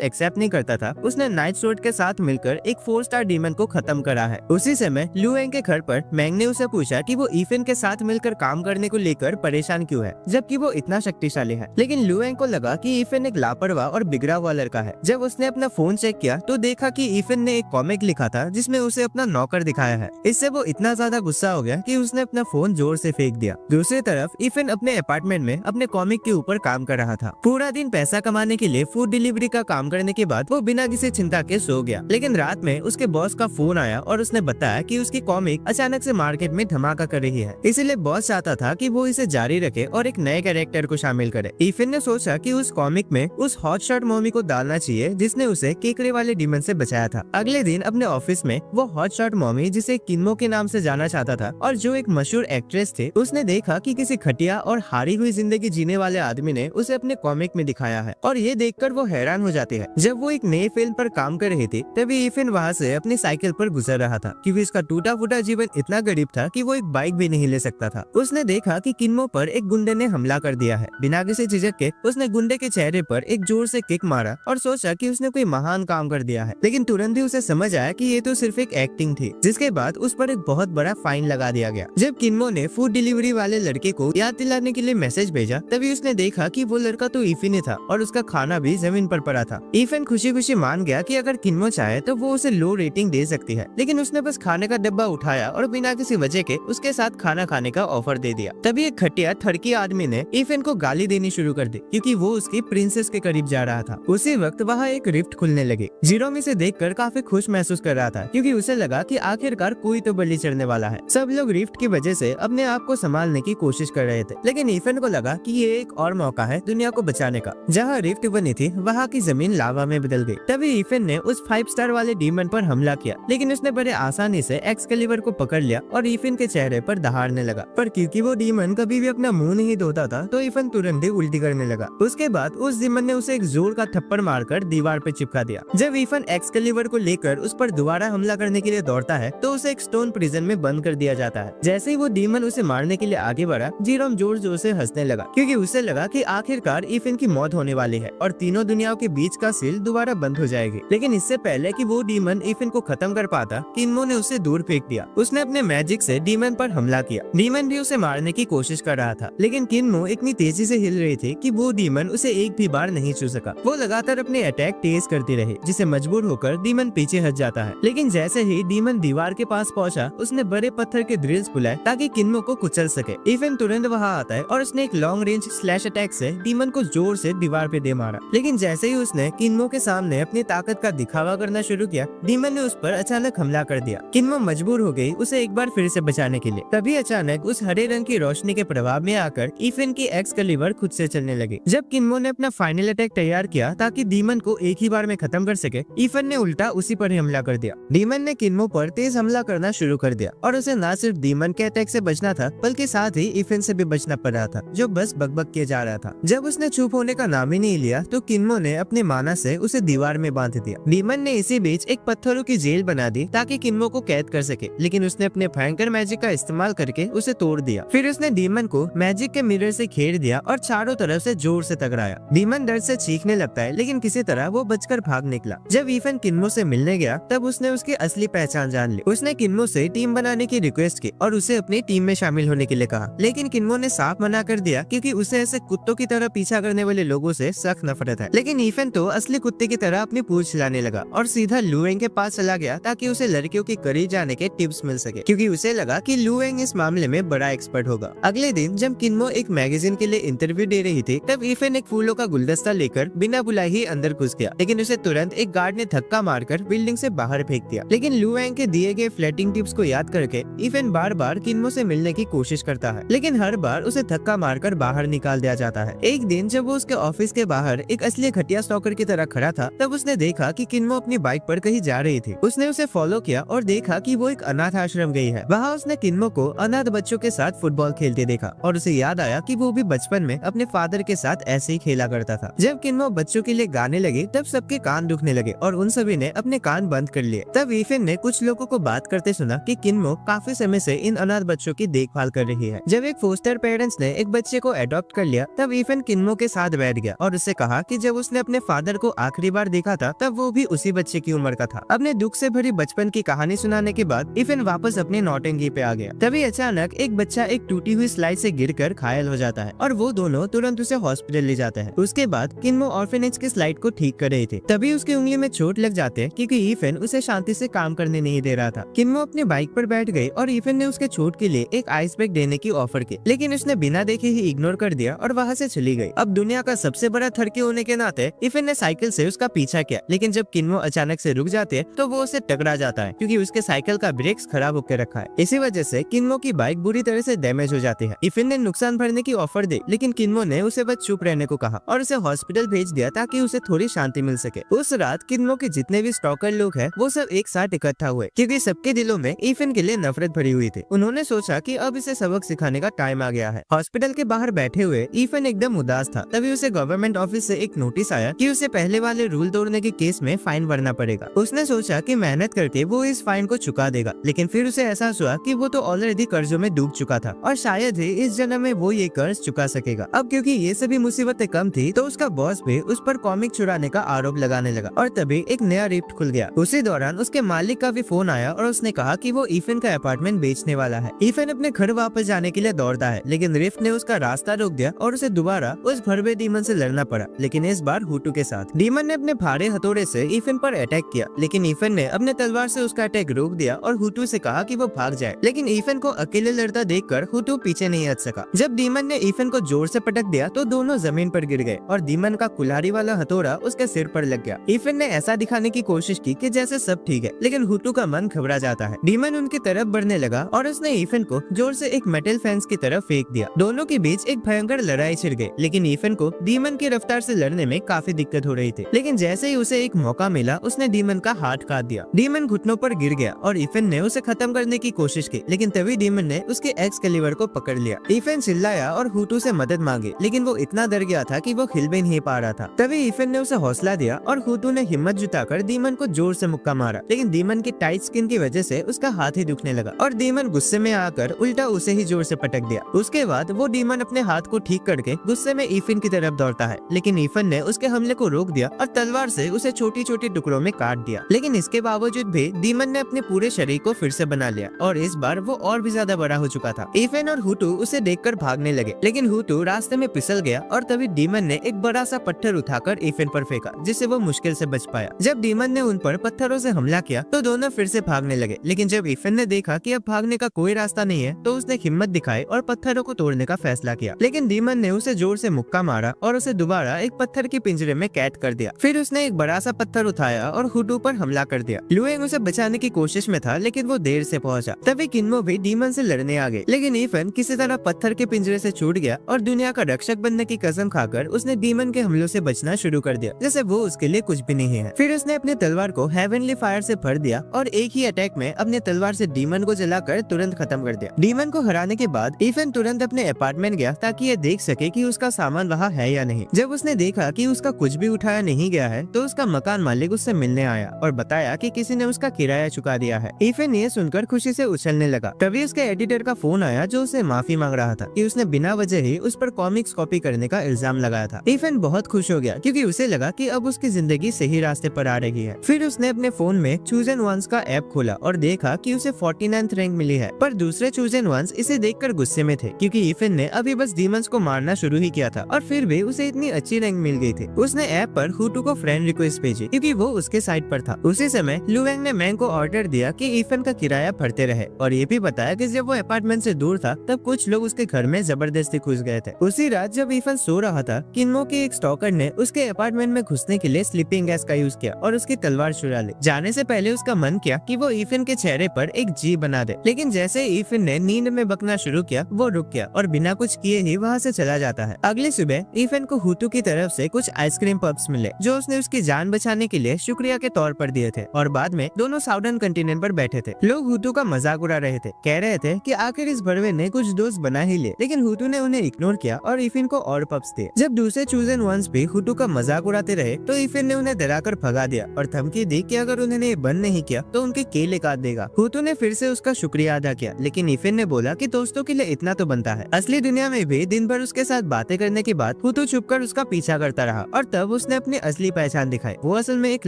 एक्सेप्ट नहीं करता था, उसने नाइट सोर्ड के साथ मिलकर एक 4 स्टार डीमन को खत्म करा है। उसी समय लू वेंग के घर पर मैंग ने उसे पूछा कि वो ईफिन के साथ मिलकर काम करने को लेकर परेशान क्यों है, जबकि वो इतना शक्तिशाली है। लेकिन लू वेंग को लगा कि ईफिन एक लापरवाह और बिगड़ा हुआ लड़का है। जब उसने अपना फोन चेक किया तो देखा कि ईफिन ने एक कॉमिक लिखा था जिसमें उसे अपना नौकर दिखाया है। इससे वो इतना ज्यादा गुस्सा हो गया कि उसने अपना फोन जोर से फेंक दिया। दूसरी तरफ ईफिन अपने अपार्टमेंट में अपने कॉमिक के ऊपर काम कर रहा था। पूरा दिन पैसा कमाने के लिए फूड डिलीवरी का काम करने के बाद वो बिना किसी चिंता के सो गया। लेकिन रात में उसके बॉस का फोन आया और उसने बताया कि उसकी कॉमिक अचानक से मार्केट में धमाका कर रही है। इसीलिए बॉस चाहता था कि वो इसे जारी रखे और एक नए कैरेक्टर को शामिल करे। ईफिन ने सोचा कि उस कॉमिक में उस हॉट शॉट मॉमी को डालना चाहिए जिसने उसे केकड़े वाले डीमन से बचाया था। अगले दिन अपने ऑफिस में वो हॉट शॉट मॉमी, जिसे किन्मो के नाम से जाना चाहता था और जो एक मशहूर एक्ट्रेस थे, उसने देखा कि किसी खटिया और हारी हुई जिंदगी जीने वाले आदमी ने उसे अपने कॉमिक में दिखाया है और ये देखकर वो हैरान हो जाती है। जब वो एक नए फिल्म पर काम कर रही थी तभी ईफिन वहाँ से अपनी साइकिल पर गुजर रहा था क्योंकि इसका टूटा फूटा जीवन इतना गरीब था कि वो एक बाइक भी नहीं ले सकता था। उसने देखा कि किन्मो पर एक गुंडे ने हमला कर दिया है। बिना किसी झिझक के उसने गुंडे के चेहरे पर एक जोर से किक मारा और सोचा कि उसने कोई महान काम कर दिया है। लेकिन तुरंत ही उसे समझ आया कि ये तो सिर्फ एक एक्टिंग थी, जिसके बाद उस पर एक बहुत बड़ा फाइन लगा दिया गया। जब किन्मो ने फूड डिलीवरी वाले लड़के को याद दिलाने के लिए मैसेज भेजा तभी उसने देखा कि वो लड़का तो ईफिन ही था और उसका खाना भी जमीन पर पड़ा था। ईफिन खुशी खुशी मान गया कि अगर किन्मो चाहे तो वो उसे लो रेटिंग दे सकती है, लेकिन उसने बस खाने का डब्बा उठाया और बिना किसी वजह के उसके साथ खाना खाने का ऑफर दे दिया। तभी एक खटिया थड़की आदमी ने ईफिन को गाली देनी शुरू कर दी क्योंकि वो उसकी प्रिंसेस के करीब जा रहा था। उसी वक्त वहाँ एक रिफ्ट खुलने लगी। जीरोम इसे देखकर काफी खुश महसूस कर रहा था क्योंकि उसे लगा कि आखिरकार कोई तो बलि चढ़ने वाला है। सब लोग रिफ्ट की वजह से अपने आप को संभालने की कोशिश कर रहे थे, लेकिन ईफिन को लगा कि ये एक और मौका है दुनिया को बचाने का। जहाँ रिफ्ट बनी थी वहाँ की जमीन लावा में बदल गई। तभी ईफिन ने उस 5 स्टार वाले डीमन पर हमला किया, लेकिन उसने बड़े आसानी से एक्सकैलिबर को पकड़ लिया और ईफिन के चेहरे पर दहाड़ने लगा। पर क्योंकि वो डीमन कभी भी अपना मुंह नहीं धोता था तो ईफिन तुरंत ही उल्टी करने लगा। उसके बाद उस डीमन ने उसे एक जोर का थप्पड़ मारकर दीवार पे चिपका दिया। जब ईफिन एक्सकैलिबर को लेकर उस पर दोबारा हमला करने के लिए दौड़ता है तो उसे एक स्टोन प्रिजन में बंद कर दिया जाता है। जैसे ही वो डीमन उसे मारने के लिए आगे बढ़ा, जीरोम जोर जोर से हंसने लगा क्योंकि उसे लगा कि आखिरकार ईफिन की मौत होने वाली है और तीनों दुनियाओं के बीच का सील दोबारा बंद हो जाएगी। लेकिन इससे पहले कि वो डीमन ईफिन को खत्म कर पाता, किन्मो ने उसे दूर फेंक दिया। उसने अपने मैजिक से डीमन पर हमला किया। डीमन भी उसे मारने की कोशिश कर रहा था, लेकिन किन्मो इतनी तेजी से हिल रही थी कि वो डीमन उसे एक भी बार नहीं छू सका। वो लगातार अपने अटैक तेज करती रही, जिसे मजबूर होकर डीमन पीछे हट जाता है। लेकिन जैसे ही डीमन दीवार के पास पहुंचा, उसने बड़े पत्थर के ड्रिल्स बुलाए ताकि किन्मो को कुचल सके। ईफिन तुरंत वहाँ आता है और उसने एक लॉन्ग रेंज स्लैश अटैक से डीमन को जोर से दीवार पे दे मारा। लेकिन जैसे ही उसने किन्मो के सामने अपनी ताकत का दिखावा करना शुरू किया, डीमन ने उस पर अचानक हमला कर दिया। किन्मो मजबूर हो गई उसे एक बार फिर से बचाने के लिए। तभी अचानक उस हरे रंग की रोशनी के प्रभाव में आकर ईफिन की एक्सकैलिबर खुद से चलने लगी। जब किन्मो ने अपना फाइनल अटैक तैयार किया ताकि डीमन को एक ही बार में खत्म कर सके, ईफिन ने उल्टा उसी पर हमला कर दिया। डीमन ने किन्मो पर तेज हमला करना शुरू कर दिया और उसे न सिर्फ डीमन के अटैक से बचना था बल्कि साथ ही ईफिन से भी बचना पड़ रहा था, जो बस बकबक किए जा रहा था। जब उसने चुप होने का नाम ही नहीं लिया तो किन्मो ने अपने माना से उसे दीवार में बांध दिया। डीमन ने इसी बीच एक पत्थरों की जेल बना दी ताकि किन्मो को कैद कर सके, लेकिन उसने अपने भयंकर मैजिक का इस्तेमाल करके उसे तोड़ दिया। फिर उसने डीमन को मैजिक के मिरर से घेर दिया और चारों तरफ से जोर से टकराया। डीमन डर से चीखने लगता है, लेकिन किसी तरह वो बचकर भाग निकला। जब ईफिन किन्मो से मिलने गया तब उसने उसकी असली पहचान जान ली। उसने किन्मो से टीम बनाने की रिक्वेस्ट की और उसे अपनी टीम में शामिल होने के लिए कहा, लेकिन किन्मो ने साफ मना कर दिया क्योंकि उसे ऐसे कुत्तों की तरह पीछा करने वाले लोगों से सख्त नफरत है। लेकिन ईफिन तो असली कुत्ते की तरह अपनी पूंछ हिलाने लगा और सीधा लू वेंग के पास चला गया ताकि उसे लड़कियों के करीब जाने के टिप्स मिल सके, क्योंकि उसे लगा कि लू वेंग इस मामले में बड़ा एक्सपर्ट होगा। अगले दिन जब किन्मो एक मैगजीन के लिए इंटरव्यू दे रही थी तब ईफिन एक फूलों का गुलदस्ता लेकर बिना बुलाए ही अंदर घुस गया, लेकिन उसे तुरंत एक गार्ड ने धक्का मारकर बिल्डिंग से बाहर फेंक दिया। लेकिन लू वेंग के दिए गए फ्लैटिंग टिप्स को याद करके ईफिन बार बार किन्मो से मिलने की कोशिश करता है, लेकिन हर बार उसे धक्का मारकर बाहर निकाल दिया जाता है। एक दिन जब वो उसके ऑफिस के बाहर एक असली घटिया स्टॉकर की तरह खड़ा था तब उसने देखा कि किन्मो अपनी बाइक पर कहीं जा रही थी। उसने उसे फॉलो किया और देखा कि वो एक अनाथ आश्रम गई है। वहाँ उसने किन्मो को अनाथ बच्चों के साथ फुटबॉल खेलते देखा और उसे याद आया कि वो भी बचपन में अपने फादर के साथ ऐसे ही खेला करता था। जब किन्मो बच्चों के लिए गाने लगे तब सबके कान दुखने लगे और उन सभी ने अपने कान बंद कर लिए। तब ईफिन ने कुछ लोगों को बात करते सुना कि किन्मो काफी समय से इन अनाथ बच्चों की देखभाल कर रही है। जब एक फोस्टर पेरेंट्स ने एक बच्चे बच्चे को अडॉप्ट कर लिया, तब ईफन किन्मो के साथ बैठ गया और उससे कहा कि जब उसने अपने फादर को आखिरी बार देखा था तब वो भी उसी बच्चे की उम्र का था। अपने दुख से भरी बचपन की कहानी सुनाने के बाद ईफन वापस अपने नौटंकी पे आ गया। तभी अचानक एक बच्चा एक टूटी हुई स्लाइड से गिरकर घायल हो जाता है और वो दोनों तुरंत उसे हॉस्पिटल ले जाते हैं। उसके बाद किन्मो ऑर्फेनेज की स्लाइड को ठीक कर रहे थे, तभी उसकी उंगली में चोट लग जाते हैं क्योंकि ईफन उसे शांति से काम करने नहीं दे रहा था। किन्मो अपनी बाइक पर बैठ गई और ईफन ने उसके चोट के लिए एक आइस पैक देने की ऑफर की, लेकिन उसने बिना देखे ही इग्नोर कर दिया और वहाँ से चली गई। अब दुनिया का सबसे बड़ा थड़की होने के नाते ईफन ने साइकिल से उसका पीछा किया, लेकिन जब किन्मो अचानक से रुक जाते हैं तो वो उसे टकरा जाता है क्योंकि उसके साइकिल का ब्रेक्स खराब होकर रखा है। इसी वजह से किन्मो की बाइक बुरी तरह से डैमेज हो जाती है। ईफन ने नुकसान भरने की ऑफर दी, लेकिन किन्मो ने उसे बस चुप रहने को कहा और उसे हॉस्पिटल भेज दिया ताकि उसे थोड़ी शांति मिल सके। उस रात किन्मो के जितने भी स्टॉकर लोग हैं वो सब एक साथ इकट्ठा हुए क्योंकि सबके दिलों में ईफन के लिए नफरत भरी हुई थी। उन्होंने सोचा कि अब इसे सबक सिखाने का टाइम आ गया है। हॉस्पिटल के बाहर बैठे हुए ईफन एकदम उदास था। तभी उसे गवर्नमेंट ऑफिस से एक नोटिस आया कि उसे पहले वाले रूल तोड़ने के केस में फाइन भरना पड़ेगा। उसने सोचा कि मेहनत करके वो इस फाइन को चुका देगा, लेकिन फिर उसे एहसास हुआ कि वो तो ऑलरेडी कर्जों में डूब चुका था और शायद ही इस जन्म में वो ये कर्ज चुका सकेगा। अब क्योंकि ये सभी मुसीबतें कम थी तो उसका बॉस भी उस पर कॉमिक चुराने का आरोप लगाने लगा और तभी एक नया रिफ्ट खुल गया। उसी दौरान उसके मालिक का भी फोन आया और उसने कहा कि वो ईफन का अपार्टमेंट बेचने वाला है। ईफन अपने घर वापस जाने के लिए दौड़ता है, लेकिन रिफ्ट ने उसका रास्ता रोक दिया और उसे दोबारा उस भरवे डीमन से लड़ना पड़ा, लेकिन इस बार हुटू के साथ। डीमन ने अपने भारे हथौड़े से ईफन पर अटैक किया, लेकिन ईफन ने अपने तलवार से उसका अटैक रोक दिया और हुटू से कहा कि वो भाग जाए, लेकिन ईफन को अकेले लड़ता देखकर हुटू पीछे नहीं हट सका। जब डीमन ने ईफन को जोर से पटक दिया तो दोनों जमीन पर गिर गए और डीमन का कुल्हाड़ी वाला हथौड़ा उसके सिर पर लग गया। ईफन ने ऐसा दिखाने की कोशिश की कि जैसे सब ठीक है, लेकिन हुटू का मन घबरा जाता है। डीमन उनकी तरफ बढ़ने लगा और उसने ईफन को जोर से एक मेटल फेंस की तरफ फेंक दिया। दोनों के बीच एक भयंकर लड़ाई छिड़ गई, लेकिन ईफन को डीमन की रफ्तार से लड़ने में काफी दिक्कत हो रही थी। लेकिन जैसे ही उसे एक मौका मिला उसने डीमन का हाथ काट दिया। डीमन घुटनों पर गिर गया और ईफन ने उसे खत्म करने की कोशिश की, लेकिन तभी डीमन ने उसके एक्सकैलिबर को पकड़ लिया। ईफन चिल्लाया और हुटू से मदद मांगी, लेकिन वो इतना डर गया था कि वो हिल भी नहीं पा रहा था। तभी ईफन ने उसे हौसला दिया और हुटू ने हिम्मत जुटाकर डीमन को जोर से मुक्का मारा, लेकिन डीमन की टाइट स्किन की वजह से उसका हाथ ही दुखने लगा और डीमन गुस्से में आकर उल्टा उसे ही जोर से पटक दिया। उसके बाद वो डीमन अपने हाथ को ठीक करके गुस्से में ईफन की तरफ दौड़ता है, लेकिन ईफन ने उसके हमले को रोक दिया और तलवार से उसे छोटी छोटी टुकड़ों में काट दिया। लेकिन इसके बावजूद भी डीमन ने अपने पूरे शरीर को फिर से बना लिया और इस बार वो और भी ज्यादा बड़ा हो चुका था। ईफन और हुटू उसे देखकर भागने लगे, लेकिन हुटू रास्ते में फिसल गया और तभी डीमन ने एक बड़ा सा पत्थर उठाकर ईफन पर फेंका, जिससे वो मुश्किल से बच पाया। जब डीमन ने उन पर पत्थरों से हमला किया तो दोनों फिर से भागने लगे, लेकिन जब ईफन ने देखा कि अब भागने का कोई रास्ता नहीं है तो उसने हिम्मत दिखाई और पत्थरों को तोड़ने का फैसला किया। लेकिन डीमन ने उसे जोर से मुक्का मारा और उसे दोबारा एक पत्थर के पिंजरे में कैद कर दिया। फिर उसने एक बड़ा सा पत्थर उठाया और हुटू पर हमला कर दिया। लुएंग उसे बचाने की कोशिश में था, लेकिन वो देर से पहुंचा। तभी किन्मो भी डीमन से लड़ने आ गए, लेकिन ईफन किसी तरह पत्थर के पिंजरे से छूट गया और दुनिया का रक्षक बनने की कसम खाकर उसने डीमन के हमलों से बचना शुरू कर दिया, जैसे वो उसके लिए कुछ भी नहीं है। फिर उसने अपने तलवार को हेवनली फायर से भर दिया और एक ही अटैक में अपने तलवार से डीमन को जलाकर तुरंत खत्म कर दिया। डीमन को हराने के बाद ईफन तुरंत अपने अपार्टमेंट गया ताकि ये देख सके कि उसका सामान वहाँ है या नहीं। जब उसने देखा कि उसका कुछ भी उठाया नहीं गया है तो उसका मकान मालिक उससे मिलने आया और बताया कि किसी ने उसका किराया चुका दिया है। ईफन ये सुनकर खुशी से उछलने लगा। तभी उसके एडिटर का फोन आया जो उसे माफी मांग रहा था कि उसने बिना वजह ही उस पर कॉमिक्स कॉपी करने का इल्जाम लगाया था। ईफन बहुत खुश हो गया क्योंकि उसे लगा कि अब उसकी जिंदगी सही रास्ते पर आ रही है। फिर उसने अपने फोन में चूजन वंस का ऐप खोला और देखा कि उसे 49th रैंक मिली है, पर दूसरे चूजन वंस इसे देखकर गुस्से में थे क्योंकि ईफन ने अभी बस डीमंस को मारना शुरू ही किया था और फिर भी उसे इतनी अच्छी रैंक मिल गई थी। उसने ऐप पर हुटू को फ्रेंड रिक्वेस्ट भेजी क्योंकि वो उसके साइड पर था। उसी समय लुएंग ने मैंग को ऑर्डर दिया कि ईफन का किराया भरते रहे और ये भी बताया कि जब वो अपार्टमेंट से दूर था तब कुछ लोग उसके घर में जबरदस्ती घुस गए थे। उसी रात जब ईफन सो रहा था, किन्मो के एक स्टॉकर ने उसके अपार्टमेंट में घुसने के लिए स्लीपिंग गैस का यूज किया और उसकी तलवार चुरा ली। जाने से पहले उसका मन किया कि वो ईफन के चेहरे पर एक जी बना दे, लेकिन जैसे ईफन ने नींद में बकना शुरू किया वो रुक गया और बिना कुछ किए ही वहाँ से चला जाता है। अगली सुबह ईफन को हुटू की तरफ से कुछ आइसक्रीम पफ्स मिले जो उसने उसकी जान बचाने के लिए शुक्रिया के तौर पर दिए थे और बाद में दोनों साउदर्न कंटिनेंट पर बैठे थे। लोग हुटू का मजाक उड़ा रहे थे, कह रहे थे कि आखिर इस भड़वे ने कुछ दोस्त बना ही लिए, लेकिन हुटू ने उन्हें इग्नोर किया और ईफन को और पफ्स दिए। जब दूसरे चूजन वंस भी हुटू का मजाक उड़ाते रहे तो ईफन ने उन्हें डराकर भगा दिया और धमकी दी कि अगर उन्होंने ये बंद नहीं किया तो उनके केले काट देगा। हुटू ने फिर से उसका शुक्रिया अदा किया, लेकिन ईफन ने बोला कि दोस्तों के लिए इतना तो बनता है, असली दुनिया दुनिया में भी दिन भर उसके साथ बातें करने के बाद हुतू छुपकर उसका पीछा करता रहा और तब उसने अपनी असली पहचान दिखाई। वो असल में एक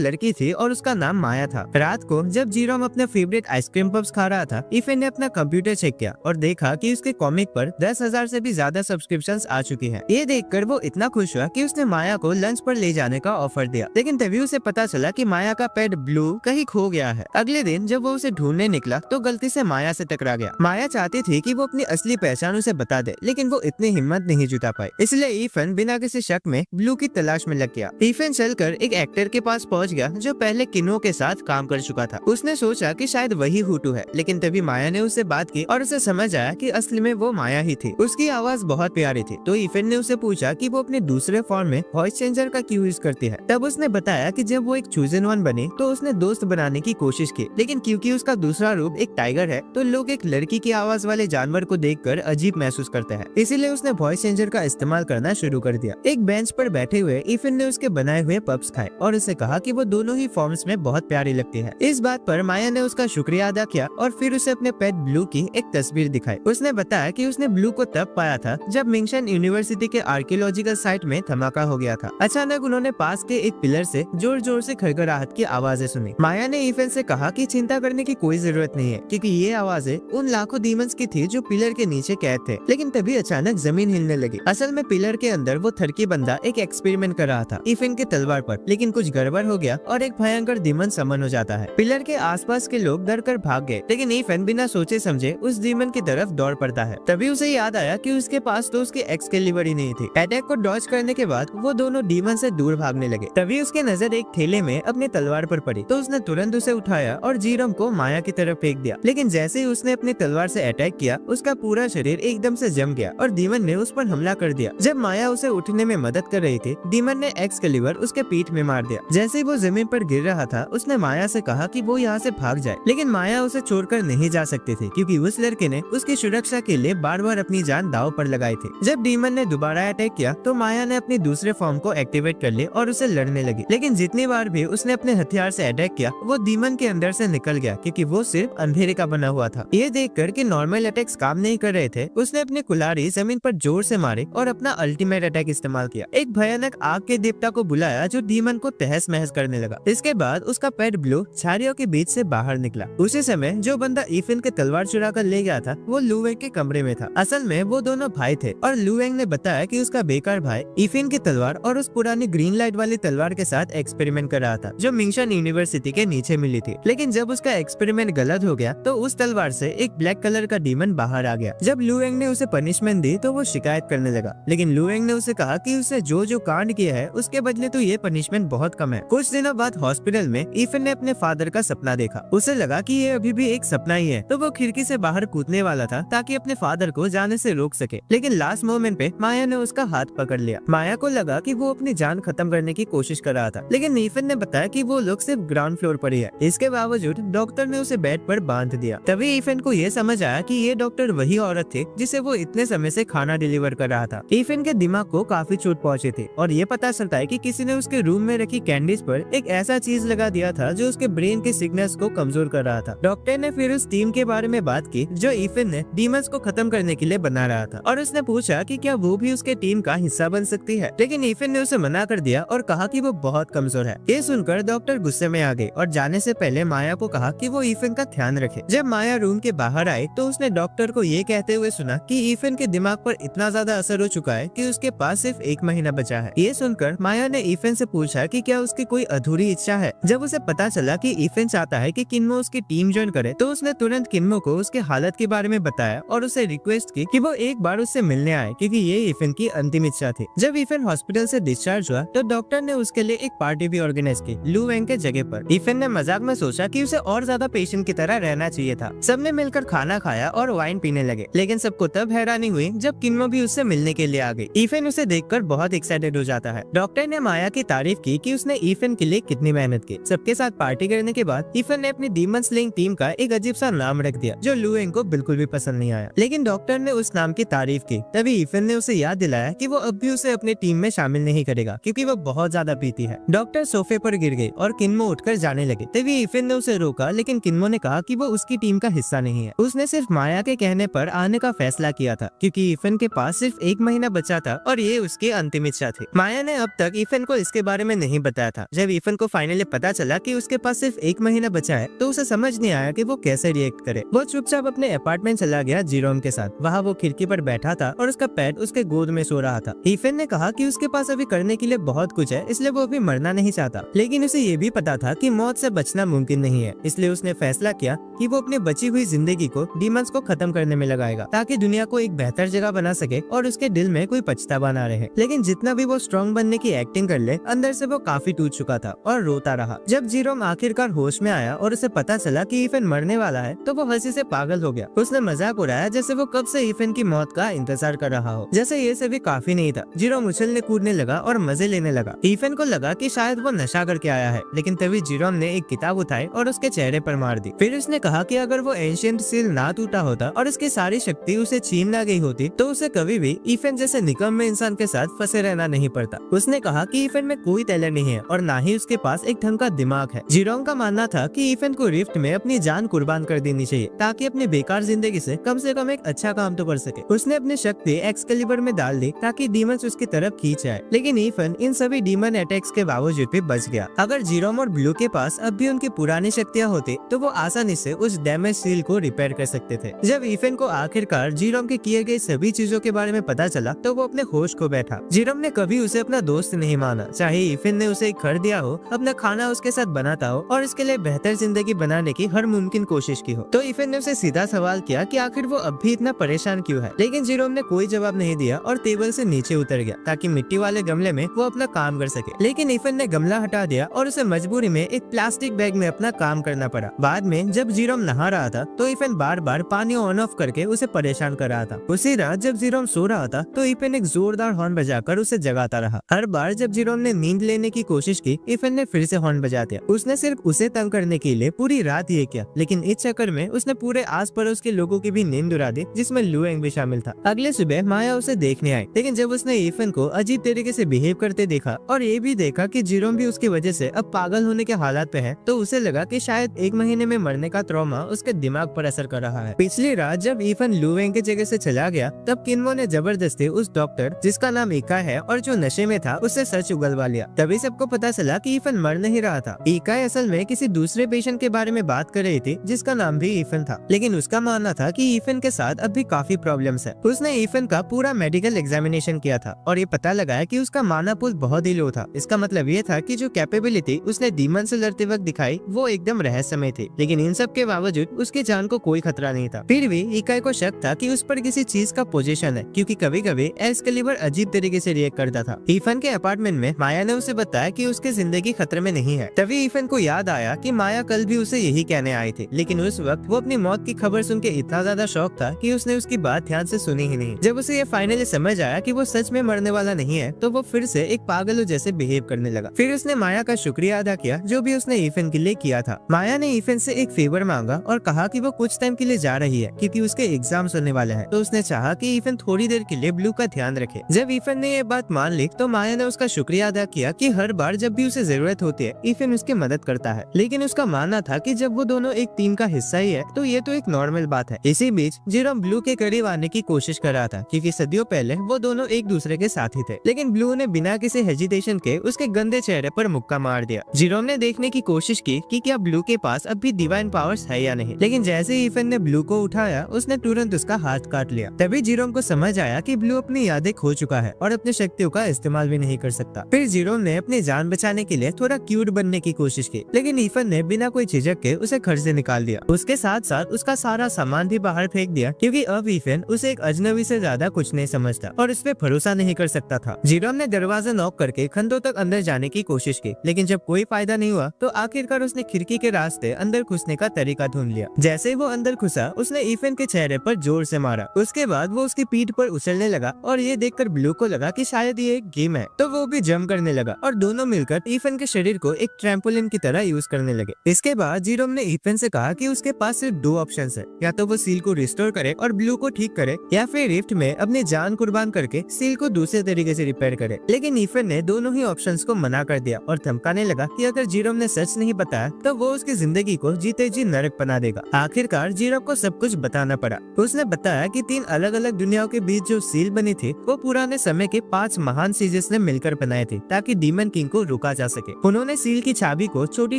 लड़की थी और उसका नाम माया था। रात को जब जीरोम अपने फेवरेट आइसक्रीम पफ्स खा रहा था, इफेन ने अपना कंप्यूटर चेक किया और देखा कि उसके कॉमिक पर 10,000 से भी ज्यादा सब्सक्रिप्शंस आ चुकी हैं। ये देखकर वो इतना खुश हुआ कि उसने माया को लंच पर ले जाने का ऑफर दिया, लेकिन तभी उसे पता चला कि माया का पेट ब्लू कहीं खो गया है। अगले दिन जब वो उसे ढूंढने निकला तो गलती से माया से टकरा गया। माया चाहती थी कि वो अपनी असली पहचान उसे बता दे, लेकिन वो इतनी हिम्मत नहीं जुटा पाई, इसलिए ईफन बिना किसी शक में ब्लू की तलाश में लग गया। ईफन चलकर एक एक्टर के पास पहुंच गया जो पहले किनो के साथ काम कर चुका था। उसने सोचा कि शायद वही हुटू है, लेकिन तभी माया ने उससे बात की और उसे समझ आया कि असली में वो माया ही थी। उसकी आवाज बहुत प्यारी थी, तो ईफन ने उसे पूछा कि वो अपने दूसरे फॉर्म में वॉइस चेंजर का क्यों यूज करती है। तब उसने बताया कि जब वो एक चूजन वन बनी तो उसने दोस्त बनाने की कोशिश की, लेकिन क्योंकि उसका दूसरा रूप एक टाइगर है तो लोग एक लड़की की आवाज वाले जानवर को देखकर अजीब महसूस करते हैं, इसीलिए उसने वॉइस चेंजर का इस्तेमाल करना शुरू कर दिया। एक बेंच पर बैठे हुए ईफन ने उसके बनाए हुए पप्स खाए और उसे कहा कि वो दोनों ही फॉर्म्स में बहुत प्यारी लगती है। इस बात पर माया ने उसका शुक्रिया अदा किया और फिर उसे अपने पेट ब्लू की एक तस्वीर दिखाई। उसने बताया कि उसने ब्लू को तब पाया था जब मिंगशन यूनिवर्सिटी के आर्कियोलॉजिकल साइट में धमाका हो गया था। अचानक उन्होंने पास के एक पिलर से जोर जोर से खड़खड़ाहट की आवाजें सुनी। माया ने ईफन से कहा कि चिंता करने की कोई जरूरत नहीं है, क्योंकि ये आवाजें उन लाखों डीमंस की थी जो पिलर के नीचे कैद थे। लेकिन तभी अचानक जमीन हिलने लगी। असल में पिलर के अंदर वो थर्की बंदा एक एक्सपेरिमेंट कर रहा था ईफन के तलवार पर, लेकिन कुछ गड़बड़ हो गया और एक भयंकर डीमन समन हो जाता है। पिलर के आसपास के लोग डर कर भाग गए, लेकिन ईफन बिना सोचे समझे उस डीमन की तरफ दौड़ पड़ता है। तभी उसे याद आया कि उसके पास तो उसकी एक्सकेलिबर ही नहीं थी। अटैक को डॉज करने के बाद वो दोनों डीमन से दूर भागने लगे। तभी उसके नजर एक थैले में अपनी तलवार पर पड़ी, तो उसने तुरंत उसे उठाया और जीरोम को माया की तरफ फेंक दिया। लेकिन जैसे ही उसने अपनी तलवार से अटैक किया, उसका पूरा शरीर एकदम से जम गया और डीमन ने उस पर हमला कर दिया। जब माया उसे उठने में मदद कर रही थी, डीमन ने एक्सकेलिबर उसके पीठ में मार दिया। जैसे ही वो जमीन पर गिर रहा था, उसने माया से कहा कि वो यहाँ से भाग जाए, लेकिन माया उसे छोड़कर नहीं जा सकती थी, क्योंकि उस लड़के ने उसकी सुरक्षा के लिए बार बार अपनी जान दांव पर लगाई थी। जब डीमन ने दोबारा अटैक किया तो माया ने अपनी दूसरे फॉर्म को एक्टिवेट कर लिया और उसे लड़ने लगी। लेकिन जितनी बार भी उसने अपने हथियार से अटैक किया, वो डीमन के अंदर से निकल गया, क्योंकि वो सिर्फ अंधेरे का बना हुआ था। ये देखकर कि नॉर्मल अटैक्स काम नहीं कर रहे थे, उसने अपनी कुल्हाड़ी जमीन पर जोर से मारे और अपना अल्टीमेट अटैक इस्तेमाल किया। एक भयानक आग के देवता को बुलाया जो डीमन को तहस महस करने लगा। इसके बाद उसका पेट ब्लू झाड़ियों के बीच से बाहर निकला। उसी समय जो बंदा ईफन के तलवार चुरा कर ले गया था, वो लुवेंग के कमरे में था। असल में वो दोनों भाई थे और लुवेंग ने बताया कि उसका बेकार भाई ईफन की तलवार और उस पुरानी ग्रीन लाइट वाली तलवार के साथ एक्सपेरिमेंट कर रहा था, जो मिंगशन यूनिवर्सिटी के नीचे मिली थी। लेकिन जब उसका एक्सपेरिमेंट गलत हो गया तो उस तलवार से एक ब्लैक कलर का डीमन बाहर आ गया। जब लुवेंग ने उसे पनिशमेंट दी तो वो शिकायत करने लगा, लेकिन लुवेंग ने उसे कहा कि उसने जो जो कांड किया है उसके बदले तो ये पनिशमेंट बहुत कम है। कुछ दिनों बाद हॉस्पिटल में ईफन ने अपने फादर का सपना देखा। उसे लगा कि ये अभी भी एक सपना ही है, तो वो खिड़की से बाहर कूदने वाला था ताकि अपने फादर को जाने से रोक सके। लेकिन लास्ट मोमेंट पे माया ने उसका हाथ पकड़ लिया। माया को लगा कि वो अपनी जान खत्म करने की कोशिश कर रहा था, लेकिन ईफन ने बताया कि वो लोग सिर्फ ग्राउंड फ्लोर पर ही है। इसके बावजूद डॉक्टर ने उसे बेड पर बांध दिया। तभी ईफन को ये समझ आया कि ये डॉक्टर वही औरत थी जिसे वो इतने समय से खाना डिलीवर कर रहा था। ईफन के दिमाग को काफी चोट पहुंची थी और ये पता चलता है कि किसी ने उसके रूम में रखी कैंडीज पर एक ऐसा चीज लगा दिया था जो उसके ब्रेन के सिग्नल्स को कमजोर कर रहा था। डॉक्टर ने फिर उस टीम के बारे में बात की जो ईफन ने डीमंस को खत्म करने के लिए बना रहा था, और उसने पूछा कि क्या वो भी उसके टीम का हिस्सा बन सकती है। लेकिन ईफन ने उसे मना कर दिया और कहा कि वो बहुत कमजोर है। ये सुनकर डॉक्टर गुस्से में आ गई और जाने से पहले माया को कहा कि वो ईफन का ध्यान रखे। जब माया रूम के बाहर आई तो उसने डॉक्टर को ये कहते हुए सुना कि ईफन के दिमाग पर इतना ज्यादा असर हो चुका है कि उसके पास सिर्फ 1 महीना बचा है। ये सुनकर माया ने ईफन से पूछा कि क्या उसकी कोई अधूरी इच्छा है। जब उसे पता चला कि ईफन चाहता है कि किन्मो उसकी टीम ज्वाइन करे, तो उसने तुरंत किन्मो को उसके हालत के बारे में बताया और उसे रिक्वेस्ट की कि वो एक बार उससे मिलने आए, क्योंकि ये ईफन की अंतिम इच्छा थी। जब ईफन हॉस्पिटल से डिस्चार्ज हुआ तो डॉक्टर ने उसके लिए एक पार्टी भी ऑर्गेनाइज की लुवेंग के जगह पर। ईफन ने मजाक में सोचा कि उसे और ज्यादा पेशेंट की तरह रहना चाहिए था। सबने मिलकर खाना खाया और वाइन पीने लगे, लेकिन सबको तब हैरानी हुई जब किन्मो भी उससे मिलने के लिए आ गई। ईफन उसे देखकर बहुत एक्साइटेड हो जाता है। डॉक्टर ने माया की तारीफ की कि उसने ईफन के लिए कितनी मेहनत की। सबके साथ पार्टी करने के बाद ईफन ने अपनी डीमन स्लेइंग टीम का एक अजीब सा नाम रख दिया जो लुवेंग को बिल्कुल भी पसंद नहीं आया। लेकिन डॉक्टर ने उस नाम की तारीफ की। तभी ईफन ने उसे याद दिलाया कि वो अब भी उसे अपनी टीम में शामिल नहीं करेगा, क्योंकि वो बहुत ज्यादा पीती है। डॉक्टर सोफे पर गिर गई और किन्मो उठकर जाने लगे। तभी ईफन ने उसे रोका, लेकिन किन्मो ने कहा कि वो उसकी टीम का हिस्सा नहीं है। उसने सिर्फ माया के कहने पर आने का फैसला किया था। क्योंकि ईफन के पास सिर्फ 1 महीना बचा था और ये उसकी अंतिम इच्छा थी। माया ने अब तक ईफन को इसके बारे में नहीं बताया था। जब ईफन को फाइनली पता चला कि उसके पास सिर्फ 1 महीना बचा है तो उसे समझ नहीं आया कि वो कैसे रिएक्ट करे। वो चुपचाप अपने अपार्टमेंट चला गया जीरोम के साथ। वहाँ वो खिड़की पर बैठा था और उसका पेट उसके गोद में सो रहा था। ईफन ने कहा कि उसके पास अभी करने के लिए बहुत कुछ है, इसलिए वो अभी मरना नहीं चाहता, लेकिन उसे ये भी पता था कि मौत से बचना मुमकिन नहीं है। इसलिए उसने फैसला किया कि वो अपनी बची हुई जिंदगी को डीमंस को खत्म करने में लगाएगा, ताकि दुनिया को एक बेहतर जगह बना सके और उसके दिल में कोई पछतावा ना रहे। लेकिन जितना भी वो स्ट्रॉन्ग बनने की एक्टिंग कर ले, अंदर से वो काफी टूट चुका था और रोता रहा। जब जीरोम आखिरकार होश में आया और उसे पता चला कि ईफन मरने वाला है तो वो हंसी से पागल हो गया। उसने मजाक उड़ाया जैसे वो कब से ईफन की मौत का इंतजार कर रहा हो। जैसे ये सभी काफी नहीं था, जीरोम उछलने कूदने लगा और मजे लेने लगा। ईफन को लगा कि शायद वो नशा करके आया है, लेकिन तभी जीरोम ने एक किताब उठाई और उसके चेहरे पर मार दी। फिर उसने कहा कि अगर वो एंशिएंट सील ना टूटा होता और उसकी सारी शक्ति उसे छीन ना गई होती तो उसे कभी भी ईफन जैसे निकम्मे इंसान के साथ फंसे रहना नहीं पड़ता। उसने कहा कि ईफन में कोई टैलेंट नहीं है और ना ही उसके पास एक ढंग का दिमाग है। जीरोम का मानना था कि ईफन को रिफ्ट में अपनी जान कुर्बान कर देनी चाहिए, ताकि अपनी बेकार जिंदगी से कम एक अच्छा काम तो कर सके। उसने अपनी शक्ति एक्सकैलिबर में डाल दी ताकि डीमंस उसकी तरफ खींच आए, लेकिन ईफन इन सभी डीमन अटैक्स के बावजूद भी बच गया। अगर जीरोम और ब्लू के पास अब भी उनकी पुरानी शक्तियाँ होती तो वो आसानी से उस डैमेज सील को रिपेयर कर सकते थे। जब ईफन को आखिरकार जीरोम के किए गए सभी चीजों के बारे में पता चला तो वो अपने होश खो बैठा। जीरोम ने कभी उसे अपना दोस्त नहीं माना, चाहे ईफन ने उसे एक घर दिया हो, अपना खाना उसके साथ बनाता हो और इसके लिए बेहतर जिंदगी बनाने की हर मुमकिन कोशिश की हो। तो ईफन ने उसे सीधा सवाल किया कि आखिर वो अब भी इतना परेशान क्यों है, लेकिन जीरोम ने कोई जवाब नहीं दिया और टेबल से नीचे उतर गया ताकि मिट्टी वाले गमले में वो अपना काम कर सके। लेकिन ईफन ने गमला हटा दिया और उसे मजबूरी में एक प्लास्टिक बैग में अपना काम करना पड़ा। बाद में जब जीरोम नहा रहा था तो ईफन बार बार पानी ऑन ऑफ करके उसे परेशान कर रहा था। उसी रात जब जीरोम सो रहा था तो ईफन एक जोरदार हॉर्न बजाकर उसे जगाता रहा। हर बार जब जीरोम ने नींद लेने की कोशिश की, ईफन ने फिर से हॉर्न बजा दिया। उसने सिर्फ उसे तंग करने के लिए पूरी रात ये किया, लेकिन इस चक्कर में उसने पूरे आस पड़ोस के लोगों की भी नींद उड़ा दी, जिसमें लुएंग भी शामिल था। अगले सुबह माया उसे देखने आई, लेकिन जब उसने ईफन को अजीब तरीके से बिहेव करते देखा और ये भी देखा कि जीरोम भी उसकी वजह से अब पागल होने के हालात पे है, तो उसे लगा कि शायद 1 महीने में मरने का ट्रॉमा उसके दिमाग पर असर कर रहा है। पिछली रात जब ईफन लुएंग की जगह से चला गया तब किन्मो ने जबरदस्ती उस डॉक्टर जिसका नाम इका है और जो नशे में था उससे सच उगलवा लिया। तभी सबको पता चला कि ईफन मर नहीं रहा था। इका असल में किसी दूसरे पेशेंट के बारे में बात कर रही थी जिसका नाम भी ईफन था, लेकिन उसका मानना था कि ईफन के साथ अब भी काफी प्रॉब्लम्स है। उसने ईफन का पूरा मेडिकल एग्जामिनेशन किया था और ये पता लगाया कि उसका माना पुल बहुत ही लो था। इसका मतलब ये था कि जो कैपेबिलिटी उसने डीमन से लड़ते वक्त दिखाई वो एकदम रहस्यमय थी, लेकिन इन सब के बावजूद उसकी जान को कोई खतरा नहीं था। फिर भी इकाई को शक था कि उस पर किसी चीज का पोजीशन है, क्योंकि कभी कभी एक्सकैलिबर अजीब तरीके से रिएक्ट करता था। ईफन के अपार्टमेंट में माया ने उसे बताया कि उसकी जिंदगी खतरे में नहीं है। तभी ईफन को याद आया कि माया कल भी उसे यही कहने आई थी, लेकिन उस वक्त वो अपनी मौत की खबर सुन के इतना ज्यादा शौक था कि उसने उसकी बात ध्यान से सुनी ही नहीं। जब उसे ये फाइनली समझ आया कि वो सच में मरने वाला नहीं है तो वो फिर से एक पागल जैसे बिहेव करने लगा। फिर उसने माया का शुक्रिया अदा किया जो भी उसने ईफन के लिए किया था। माया ने ईफन से एक फेवर मांगा और कहा कि वो कुछ टाइम के लिए जा रही है क्योंकि उसके एग्जाम्स होने वाले हैं, तो उसने चाहा कि ईफन थोड़ी देर के लिए ब्लू का ध्यान रखे। जब ईफन ने ये बात मान ली तो माया ने उसका शुक्रिया अदा किया कि हर बार जब भी उसे जरूरत होती है ईफन उसकी मदद करता है, लेकिन उसका मानना था कि जब वो दोनों एक टीम का हिस्सा ही है तो ये तो एक नॉर्मल बात है। इसी बीच जीरोम ब्लू के करीब आने की कोशिश कर रहा था क्योंकि सदियों पहले वो दोनों एक दूसरे के साथी थे, लेकिन ब्लू ने बिना किसी हेजिटेशन के उसके गंदे चेहरे पर मुक्का मार दिया। जीरोम ने देखने की कोशिश की कि क्या ब्लू के पास अब भी डिवाइन पावर्स है या नहीं, लेकिन जैसे ही ईफन ने ब्लू को उठाया उसने तुरंत उसका हाथ काट लिया। तभी जीरोम को समझ आया कि ब्लू अपनी यादें खो चुका है और अपनी शक्तियों का इस्तेमाल भी नहीं कर सकता। फिर जीरोम ने अपनी जान बचाने के लिए थोड़ा क्यूट बनने की कोशिश की, लेकिन ईफन ने बिना कोई झिझक के उसे घर से निकाल दिया। उसके साथ साथ उसका सारा सामान भी बाहर फेंक दिया क्योंकि अब ईफन उसे एक अजनबी से ज्यादा कुछ नहीं समझता और उस पर भरोसा नहीं कर सकता था। जीरोम ने दरवाजा नॉक करके खंडों तक अंदर जाने की कोशिश की, लेकिन जब कोई फायदा नहीं हुआ तो आखिरकार उसने खिड़की के रास्ते अंदर घुसने का तरीका ढूंढ लिया। जैसे ही वो अंदर घुसा उसने ईफन के चेहरे पर जोर से मारा। उसके बाद वो उसकी पीठ पर उछलने लगा और ये देखकर ब्लू को लगा कि शायद ये एक गेम है, तो वो भी जंप करने लगा और दोनों मिलकर ईफन के शरीर को एक ट्रैम्पोलिन की तरह यूज करने लगे। इसके बाद जीरोम ने ईफन से कहा कि उसके पास सिर्फ 2 ऑप्शंस है, या तो वो सील को रिस्टोर करे और ब्लू को ठीक करे, या फिर रिफ्ट में अपनी जान कुर्बान करके सील को दूसरे तरीके से रिपेयर करे। लेकिन ईफन ने दोनों ही ऑप्शंस को मना कर दिया और धमकाने लगा कि अगर जीरोम ने सच नहीं बताया तो वो उसकी जिंदगी को जीते जी नरक बना देगा। आखिरकार जीरोम को सब कुछ बताना पड़ा। उसने बताया कि 3 अलग अलग दुनियाओं के बीच जो सील बने थे वो पुराने समय के 5 महान सीजेस ने मिलकर बनाए थे ताकि डीमन किंग को रोका जा सके। उन्होंने सील की चाबी को छोटी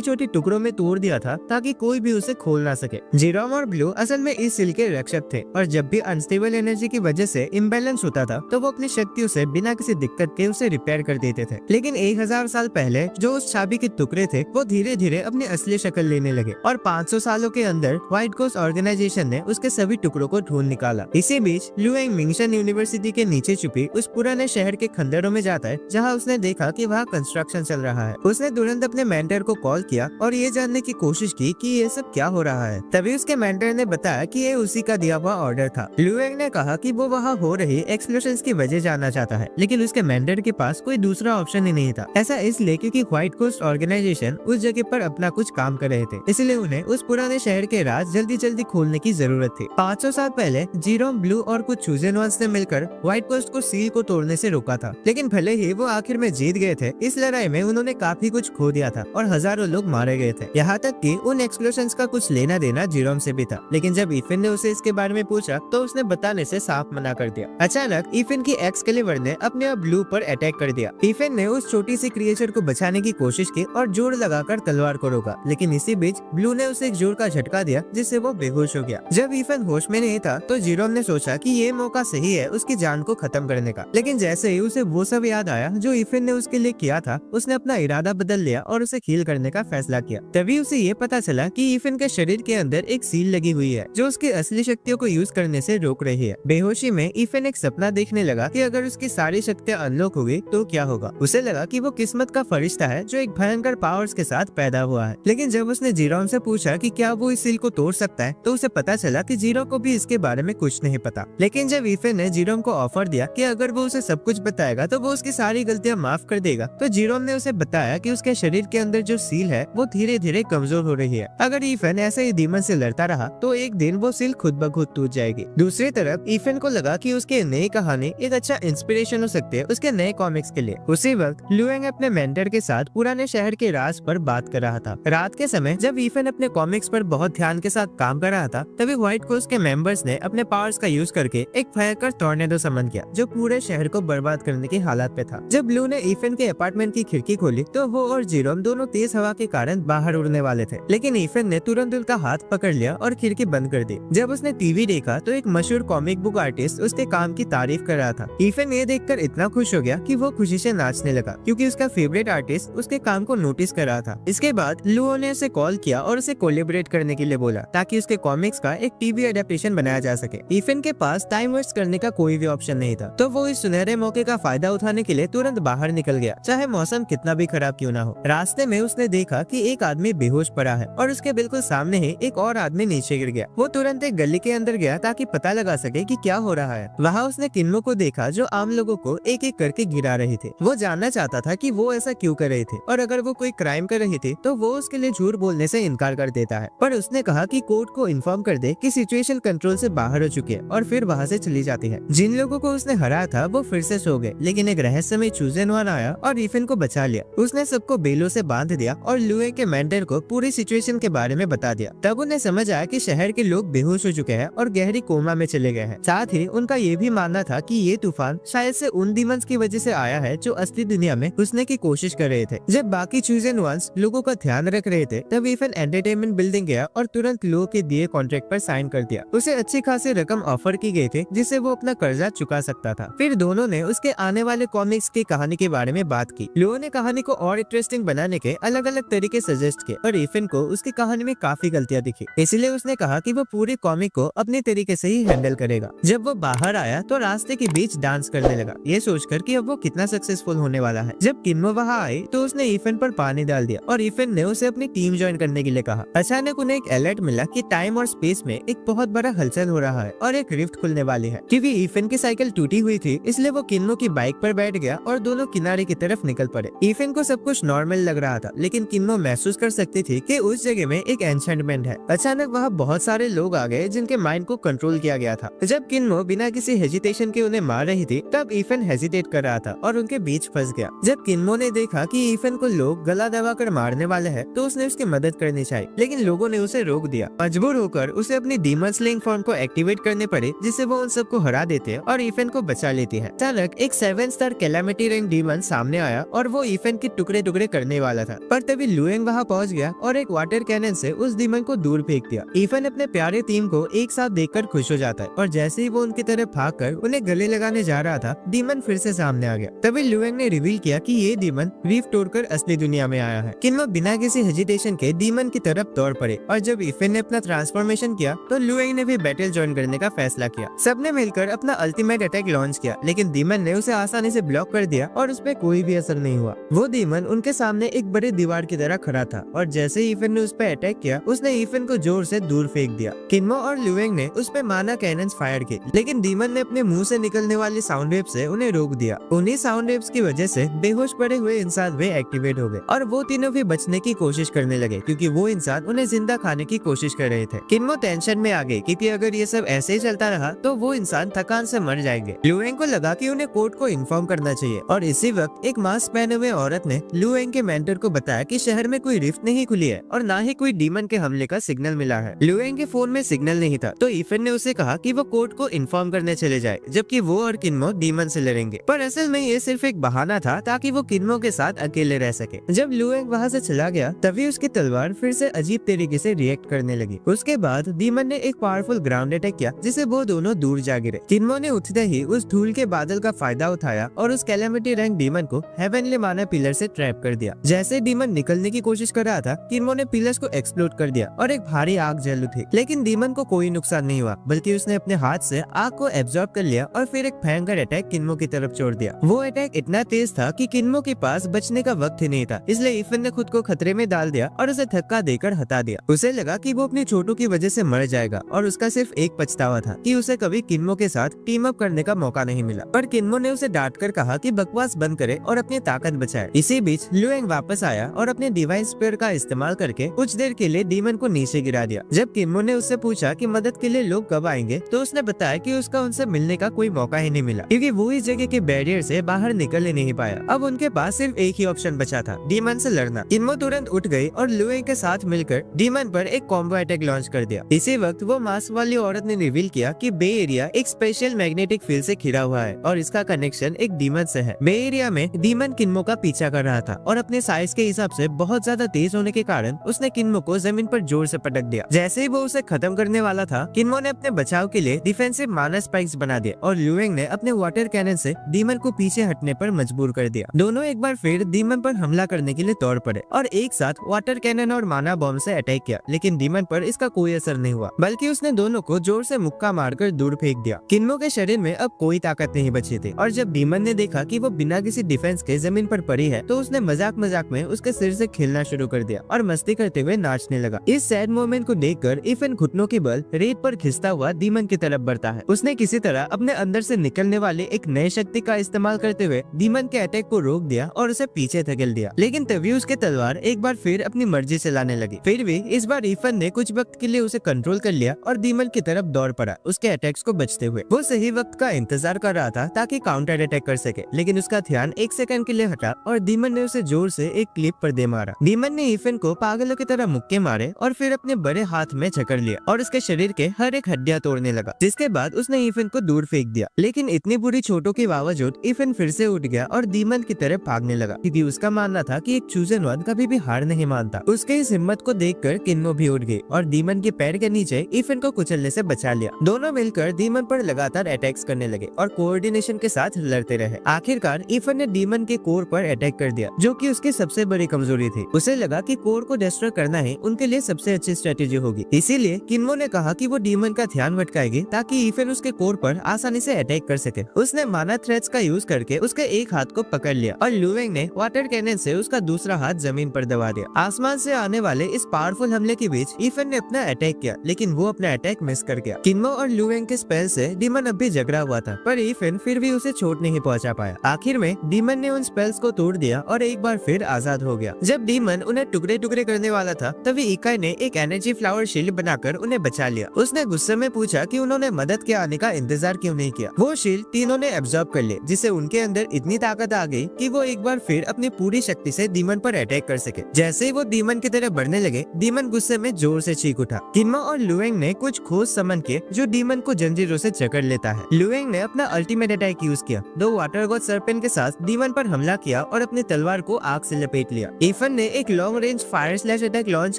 छोटी टुकड़ों में तोड़ दिया था ताकि कोई भी उसे खोल ना सके। जेरोम और ब्लू असल में इस सील के रक्षक थे और जब भी अनस्टेबल एनर्जी की वजह से इम्बैलेंस होता था तो वो अपनी शक्तियों से बिना किसी दिक्कत के उसे रिपेयर कर देते थे। लेकिन 1000 साल पहले जो उस चाबी के टुकड़े थे वो धीरे धीरे अपनी असली शक्ल लेने लगे और 500 सालों के अंदर व्हाइट कोस्ट ऑर्गेनाइजेशन ने उसके सभी टुकड़ों को ढूंढ निकाला। इसी बीच लुएंग मिंगशन यूनिवर्सिटी के नीचे छुपी उस पुराने शहर के खंडरों में जाता है जहाँ उसने देखा कि वहाँ कंस्ट्रक्शन चल रहा है। उसने तुरंत अपने मेंटर को कॉल किया और ये जानने की कोशिश की कि ये सब क्या हो रहा है। तभी उसके मेंटर ने बताया कि ये उसी का दिया हुआ ऑर्डर था। लुएंग ने कहा कि वो वहाँ हो रही एक्सप्लोशंस की वजह जानना चाहता है, लेकिन उसके मेंटर के पास कोई दूसरा ऑप्शन ही नहीं था। ऐसा इसलिए क्योंकि व्हाइट कोस्ट ऑर्गेनाइजेशन उस जगह पर अपना कुछ काम कर रहे थे, इसलिए उन्हें उस पुराने शहर के राज जल्दी जल्दी खोलने की जरूरत थी। 500 साल पहले जीरोम, ब्लू और कुछ चूजन वंस ने मिलकर व्हाइट कोस्ट को सील को तोड़ने से रोका था, लेकिन भले ही वो आखिर में जीत गए थे, इस लड़ाई में उन्होंने काफी कुछ खो दिया था और हजारों लोग मारे गए थे। यहाँ तक कि उन एक्सप्लोशंस का कुछ लेना देना जीरोम से भी था, लेकिन जब ईफिन ने उसे इसके बारे में पूछा तो उसने बताने से साफ मना कर दिया। अचानक ईफिन की एक्सकेलिबर ने अपने आप ब्लू पर अटैक कर दिया। ईफिन ने उस छोटी सी क्रिएचर को बचाने की कोशिश की और जोर लगाकर तलवार को रोका, लेकिन इसी बीच ब्लू ने उसे एक जोर का झटका दिया जिससे वो बेहोश हो गया। जब ईफिन होश में नहीं था तो जीरोम ने सोचा कि ये मौका सही है उसकी जान को खत्म करने का, लेकिन जैसे ही उसे वो सब याद आया जो ईफिन ने उसके लिए किया था, उसने अपना इरादा बदल लिया और उसे कील करने का फैसला किया। तभी उसे ये पता चला कि ईफिन के शरीर के अंदर एक सील लगी हुई है जो उसकी असली शक्तियों को यूज करने से रोक रही है। बेहोशी में ईफिन एक सपना देखने लगा कि अगर उसकी सारी शक्तियां अनलॉक हो गई तो क्या होगा। उसे लगा कि वो किस्मत का फरिश्ता है जो एक भयंकर पावर्स के साथ पैदा हुआ है, लेकिन जब उसने जीरोम से पूछा कि क्या वो इस सील को तोड़ सकता है तो उसे पता चला कि जीरो को भी इसके बारे में कुछ नहीं पता। लेकिन जब ईफिन ने जीरोम को ऑफर दिया कि अगर वो उसे सब कुछ बताएगा तो वो उसकी सारी गलतियां माफ कर देगा, तो जीरोम ने उसे बताया कि उसके शरीर के अंदर जो सील है वो धीरे धीरे कमजोर हो रही है। अगर ईफिन ऐसे ही डीमन से लड़ता रहा तो एक दिन वो सील खुद ब खुद टूट जाएगी। दूसरी तरफ ईफिन को लगा कि उसकी नई कहानी एक अच्छा इंस्पिरेशन हो सकती है उसके नए कॉमिक्स के लिए। उसी वक्त लुएंग अपने मेंटर के साथ पुराने शहर के राज पर बात कर रहा था। रात के समय जब ईफिन अपने कॉमिक्स पर बहुत ध्यान के साथ काम कर रहा था, तभी व्हाइट कोस्ट के मेंबर्स ने अपने पावर्स का यूज करके एक भयंकर टॉर्नेडो समन किया जो पूरे शहर को बर्बाद करने की हालत पे था। जब ब्लू ने ईफिन के अपार्टमेंट की खिड़की खोली तो वो और जीरोम दोनों तेज हवा के कारण बाहर उड़ने वाले थे, लेकिन ईफिन ने तुरंत उनका हाथ पकड़ लिया और खिड़की बंद कर दी। जब उसने टीवी देखा तो एक मशहूर कॉमिक बुक आर्टिस्ट उसके काम की तारीफ कर रहा था। ईफिन ये देखकर इतना खुश हो गया कि वो खुशी से नाचने लगा क्योंकि उसका फेवरेट आर्टिस्ट उसके काम को नोटिस कर रहा था। इसके बाद लुओ ने उसे कॉल किया और उसे कोलैबोरेट करने के लिए बोला ताकि उसके कॉमिक्स का एक टीवी एडेप्टेशन बनाया जा सके। ईफिन के पास टाइम वेस्ट करने का कोई भी ऑप्शन नहीं था, तो वो इस सुनहरे मौके का फायदा उठाने के लिए तुरंत बाहर निकल गया, चाहे मौसम कितना भी खराब क्यों ना हो। रास्ते में उसने देखा कि एक आदमी बेहोश पड़ा है और उसके बिल्कुल सामने ही एक और आदमी नीचे गिर गया। वो तुरंत एक गली के अंदर गया ताकि पता लगा सके कि क्या हो रहा है। वहाँ उसने किन्मो को देखा जो आम लोगों को एक एक करके गिरा रहे थे। वो जानना चाहता था कि वो ऐसा क्यों कर रहे थे और अगर वो कोई क्राइम कर रही थी तो वो उसके लिए झूठ बोलने से इनकार कर देता है, पर उसने कहा कि कोर्ट को इन्फॉर्म कर दे कि सिचुएशन कंट्रोल से बाहर हो चुकी है और फिर वहाँ से चली जाती है। जिन लोगों को उसने हराया था वो फिर से सो गए, लेकिन एक रहस्यमय चूजन वन आया और ईफिन को बचा लिया। उसने सबको बेलों से बांध दिया और लुए के मेंटर को पूरी सिचुएशन के बारे में बता दिया। तब उन्हें समझ आया कि शहर के लोग बेहोश हो चुके हैं और गहरी कोमा में चले गए हैं। साथ ही उनका ये भी मानना था कि ये तूफान शायद से उन डीमंस की वजह से आया है जो असली दुनिया में घुसने की कोशिश कर रहे थे। जब बाकी चूजन वंस लोगों का ध्यान रख रहे थे तब ईफिन एंटरटेनमेंट बिल्डिंग गया और तुरंत लुओ के दिए कॉन्ट्रैक्ट पर साइन कर दिया। उसे अच्छी खासी रकम ऑफर की गई थी जिससे वो अपना कर्जा चुका सकता था। फिर दोनों ने उसके आने वाले कॉमिक्स की कहानी के बारे में बात की। लुओ ने कहानी को और इंटरेस्टिंग बनाने के अलग अलग तरीके सजेस्ट किए और ईफिन को उसकी कहानी में काफी गलतियां दिखी, इसलिए उसने कहा कि वो पूरी कॉमिक को अपने तरीके से ही हैंडल करेगा। जब वो बाहर आया तो रास्ते के बीच डांस करने लगा, ये सोचकर कि अब वो कितना सक्सेसफुल होने वाला है। जब किन्मो वहाँ आई तो उसने ईफिन पर पानी डाल दिया और ईफिन ने उसे अपनी टीम ज्वाइन करने के लिए कहा। अचानक उन्हें एक अलर्ट मिला कि टाइम और स्पेस में एक बहुत बड़ा हलचल हो रहा है और एक रिफ्ट खुलने वाली है। क्योंकि ईफिन की साइकिल टूटी हुई थी इसलिए वो किन्मो की बाइक पर बैठ गया और दोनों किनारे की तरफ निकल पड़े। ईफिन को सब कुछ नॉर्मल लग रहा था, लेकिन किन्मो महसूस कर सकती थी कि उस जगह में एक एन्चेंटमेंट है। अचानक वहाँ बहुत सारे लोग आ गए जिनके माइंड को कंट्रोल किया गया था। जब किन्मो बिना किसी हेजिटेशन के उन्हें मार रही थी तब ईफिन हेजिटेट कर रहा था और उनके बीच फंस गया। जब किन्मो ने देखा कि ईफिन को लोग गला दबाकर मारने वाले हैं तो उसने उसकी मदद करनी चाहिए, लेकिन लोगों ने उसे रोक दिया। मजबूर होकर उसे अपनी डीमन स्लेइंग फॉर्म को एक्टिवेट करने पड़े जिससे वो उन सबको हरा देते हैं और ईफन को बचा लेती है। अचानक एक 7 स्टार कैलामिटी रैंक डीमन सामने आया और वो ईफन के टुकड़े टुकड़े करने वाला था, पर तभी लुएंग वहाँ पहुँच गया और एक वाटर कैनन से उस डीमन को दूर फेंक दिया। ईफन अपने प्यारे टीम को एक साथ देखकर खुश हो जाता है और जैसे ही वो उनकी तरफ भागकर उन्हें गले लगाने जा रहा था, डीमन फिर से सामने आ गया। तभी लुएंग ने रिवील किया कि ये डीमन रीफ तोड़कर असली दुनिया में आया है। किन्मो बिना किसी हेजिटेशन के डीमन की तरफ दौड़ पड़े और जब ईफन ने अपना ट्रांसफॉर्मेशन किया तो लुएंग ने भी बैटल ज्वाइन करने का फैसला किया। सबने मिलकर अपना अल्टीमेट अटैक लॉन्च किया, लेकिन डीमन ने उसे आसानी से ब्लॉक कर दिया और उस पर कोई भी असर नहीं हुआ। वो डीमन उनके सामने एक बड़ी दीवार की तरह खड़ा था और जैसे ही ईफन ने उस पर अटैक किया, उसने ईफन को जोर से दूर फेंक दिया। किन्मो और लुएंग ने उस पे माना कैनन्स फायर किए, लेकिन डीमन ने अपने मुंह से निकलने वाली साउंड वेव से उन्हें रोक दिया। उन्हीं साउंड वेव्स की वजह से बेहोश पड़े हुए इंसान वे एक्टिवेट हो गए और वो तीनों भी बचने की कोशिश करने लगे क्योंकि वो इंसान उन्हें जिंदा खाने की कोशिश कर रहे थे। किन्मो टेंशन में आ गए क्योंकि अगर ये सब ऐसे ही चलता रहा तो वो इंसान थकान से मर जाएंगे। लुएंग को लगा कि उन्हें कोर्ट को इन्फॉर्म करना चाहिए और इसी वक्त एक मास्क पहने हुए औरत ने लुएंग के मेंटर को बताया कि शहर में कोई रिफ्ट नहीं खुली है और ना ही कोई डीमन के हमले का सिग्नल मिला है। लुएंग के फोन में सिग्नल नहीं था तो ईफन ने उसे कहा कि वो कोर्ट को इन्फॉर्म करने चले जाए, जबकि वो और किन्मो डीमन से लड़ेंगे। पर असल में ये सिर्फ एक बहाना था ताकि वो किन्मो के साथ अकेले रह सके। जब लुएंग वहाँ से चला गया तभी उसकी तलवार फिर से अजीब तरीके से रिएक्ट करने लगी। उसके बाद डीमन ने एक पावरफुल ग्राउंड अटैक किया जिसे वो दोनों दूर जा गिरे। किन्मो ने उठते ही उस धूल के बादल का फायदा उठाया और उस कैलामिटी रैंक डीमन को हेवनली माना पिलर से ट्रैप कर दिया। जैसे डीमन निकलने की कोशिश कर रहा था, किन्मो ने पिलर्स को एक्सप्लोड कर दिया और एक भारी आग जल उठी, लेकिन डीमन को कोई नुकसान नहीं हुआ, बल्कि उसने अपने हाथ से आग को एब्जॉर्ब कर लिया और फिर एक भयंकर अटैक किन्मो की तरफ छोड़ दिया। वो अटैक इतना तेज था कि किन्मो के पास बचने का वक्त ही नहीं था, इसलिए ईफन ने खुद को खतरे में डाल दिया और उसे धक्का देकर हटा दिया। उसे लगा कि वो अपनी चोटों की वजह से मर जाएगा और उसका सिर्फ एक पछतावा था कि उसे कभी किन्मो के साथ टीम अप करने का मौका नहीं मिला। पर किन्मो ने उसे डांट कर कहा कि बकवास बंद करे और अपनी ताकत बचाए। इसी बीच लुएंग वापस आया और अपने डिवाइन स्पीयर का इस्तेमाल करके कुछ देर के लिए डीमन को नीचे गिरा दिया। जब किन्मो ने उससे पूछा कि मदद के लिए लोग कब आएंगे तो उसने बताया कि उसका उनसे मिलने का कोई मौका ही नहीं मिला क्योंकि वो इस जगह के बैरियर से बाहर निकल ही नहीं पाया। अब उनके पास सिर्फ एक ही ऑप्शन बचा था, डीमन से लड़ना। किन्मो तुरंत उठ गई और लुएंग के साथ मिलकर डीमन पर एक कॉम्बो अटैक लॉन्च कर दिया। इसी वक्त वो मास्क वाली औरत ने रिवील किया कि बे एरिया एक स्पेशल मैग्नेटिक फील्ड से घिरा हुआ है और इसका कनेक्शन एक डीमन से है। बे एरिया में डीमन किन्मो का पीछा कर रहा था और अपने साइज के हिसाब से बहुत ज्यादा तेज होने के कारण उसने किन्मो को जमीन पर जोर से पटक दिया। जैसे ही वो उसे खत्म करने वाला था, किन्मो ने अपने बचाव के लिए डिफेंसिव माना स्पाइक्स बना दिए और लुएंग ने अपने वाटर कैनन से डीमन को पीछे हटने पर मजबूर कर दिया। दोनों एक बार फिर डीमन पर हमला करने के लिए दौड़ पड़े और एक साथ वाटर कैनन और माना बॉम्ब से अटैक किया, लेकिन डीमन पर इसका कोई असर नहीं हुआ, बल्कि उसने दोनों को जोर से मुक्का मारकर दूर फेंक दिया। किन्मो के शरीर में अब कोई ताकत नहीं बची थी और जब डीमन ने देखा कि वो बिना किसी डिफेंस के जमीन पर पड़ी है तो उसने मजाक मजाक में उसके सिर से खेलना शुरू कर दिया और मस्ती करते हुए नाचने लगा। इस सैड मोमेंट को देखकर ईफन घुटनों के बल रेत पर खिसता हुआ डीमन की तरफ बढ़ता है। उसने किसी तरह अपने अंदर से निकलने वाले एक नए शक्ति का इस्तेमाल करते हुए डीमन के अटैक को रोक दिया और उसे पीछे धकेल दिया, लेकिन तभी उसके तलवार एक बार फिर अपनी मर्जी चलाने लगी। फिर भी इस बार ईफन ने कुछ वक्त के लिए उसे कंट्रोल कर लिया और डीमन की तरफ दौड़ पड़ा उसके अटैक्स को बचते हुए। वो सही वक्त का इंतजार कर रहा था ताकि काउंटर अटैक कर सके, लेकिन उसका ध्यान एक सेकंड के लिए हटा और डीमन ने उसे जोर से एक क्लिप पर दे मारा। डीमन ने ईफन को पागलों की तरह मुक्के मारे और फिर अपने बड़े हाथ में जकड़ लिया और उसके शरीर के हर एक हड्डियां तोड़ने लगा, जिसके बाद उसने ईफन को दूर फेंक दिया। लेकिन इतनी बुरी चोटों के बावजूद ईफन फिर से उठ गया और डीमन की तरफ भागने लगा क्योंकि उसका मानना था कि एक चूजन वन कभी भी हार नहीं मानता। उसके इस हिम्मत को देखकर किन्मो भी उठ गई और डीमन के पैर के नीचे ईफन को कुचलने से बचा लिया। दोनों मिलकर डीमन पर लगातार अटैक्स करने लगे और कोऑर्डिनेशन के साथ लड़ते रहे। आखिरकार ईफन ने डीमन के कोर पर अटैक कर दिया, जो कि उसकी सबसे बड़ी कमजोरी थी। उसे लगा कि कोर को डिस्ट्रॉय करना ही उनके लिए सबसे अच्छी स्ट्रेटेजी होगी, इसीलिए किन्मो ने कहा कि वो डीमन का ध्यान भटकाएगी ताकि ईफन उसके कोर पर आसानी से अटैक कर सके। उसने माना थ्रेड्स का यूज करके उसके एक हाथ को पकड़ लिया और लुएंग ने वाटर कैनन से उसका दूसरा हाथ जमीन पर दबा दिया। आसमान से आने वाले इस पावरफुल हमले के बीच ईफन ने अपना अटैक किया, लेकिन वो अपना अटैक मिस कर गया। किन्मो और लुएंग के स्पेल से डीमन अब भी झगड़ा हुआ था, पर ईफन फिर भी उसे चोट नहीं पहुंचा पाया। आखिर में डीमन ने उन स्पेल्स को तोड़ दिया और एक बार फिर आजाद हो गया। जब डीमन उन्हें टुकड़े टुकड़े करने वाला था, तभी इकाई ने एक एनर्जी फ्लावर शील्ड बनाकर उन्हें बचा लिया। उसने गुस्से में पूछा कि उन्होंने मदद के आने का इंतजार क्यों नहीं किया। वो शील्ड तीनों ने एब्जॉर्ब कर लिया, जिससे उनके अंदर इतनी ताकत आ गई कि वो एक बार फिर अपनी पूरी शक्ति से डीमन पर अटैक कर सके। जैसे ही वो डीमन की तरफ बढ़ने लगे, डीमन गुस्से में जोर से चीख उठा। किन्मो और लुएंग ने कुछ खोज समन किए जो डीमन को जंजीरों से जकड़ लेता है। लुएंग ने अपना अल्टीमेट अटैक यूज किया, दो वाटर गॉड सर्पेंट के साथ डीमन पर हमला किया और अपनी तलवार को आग से लपेट लिया। ईफन ने एक long range fire slash attack launch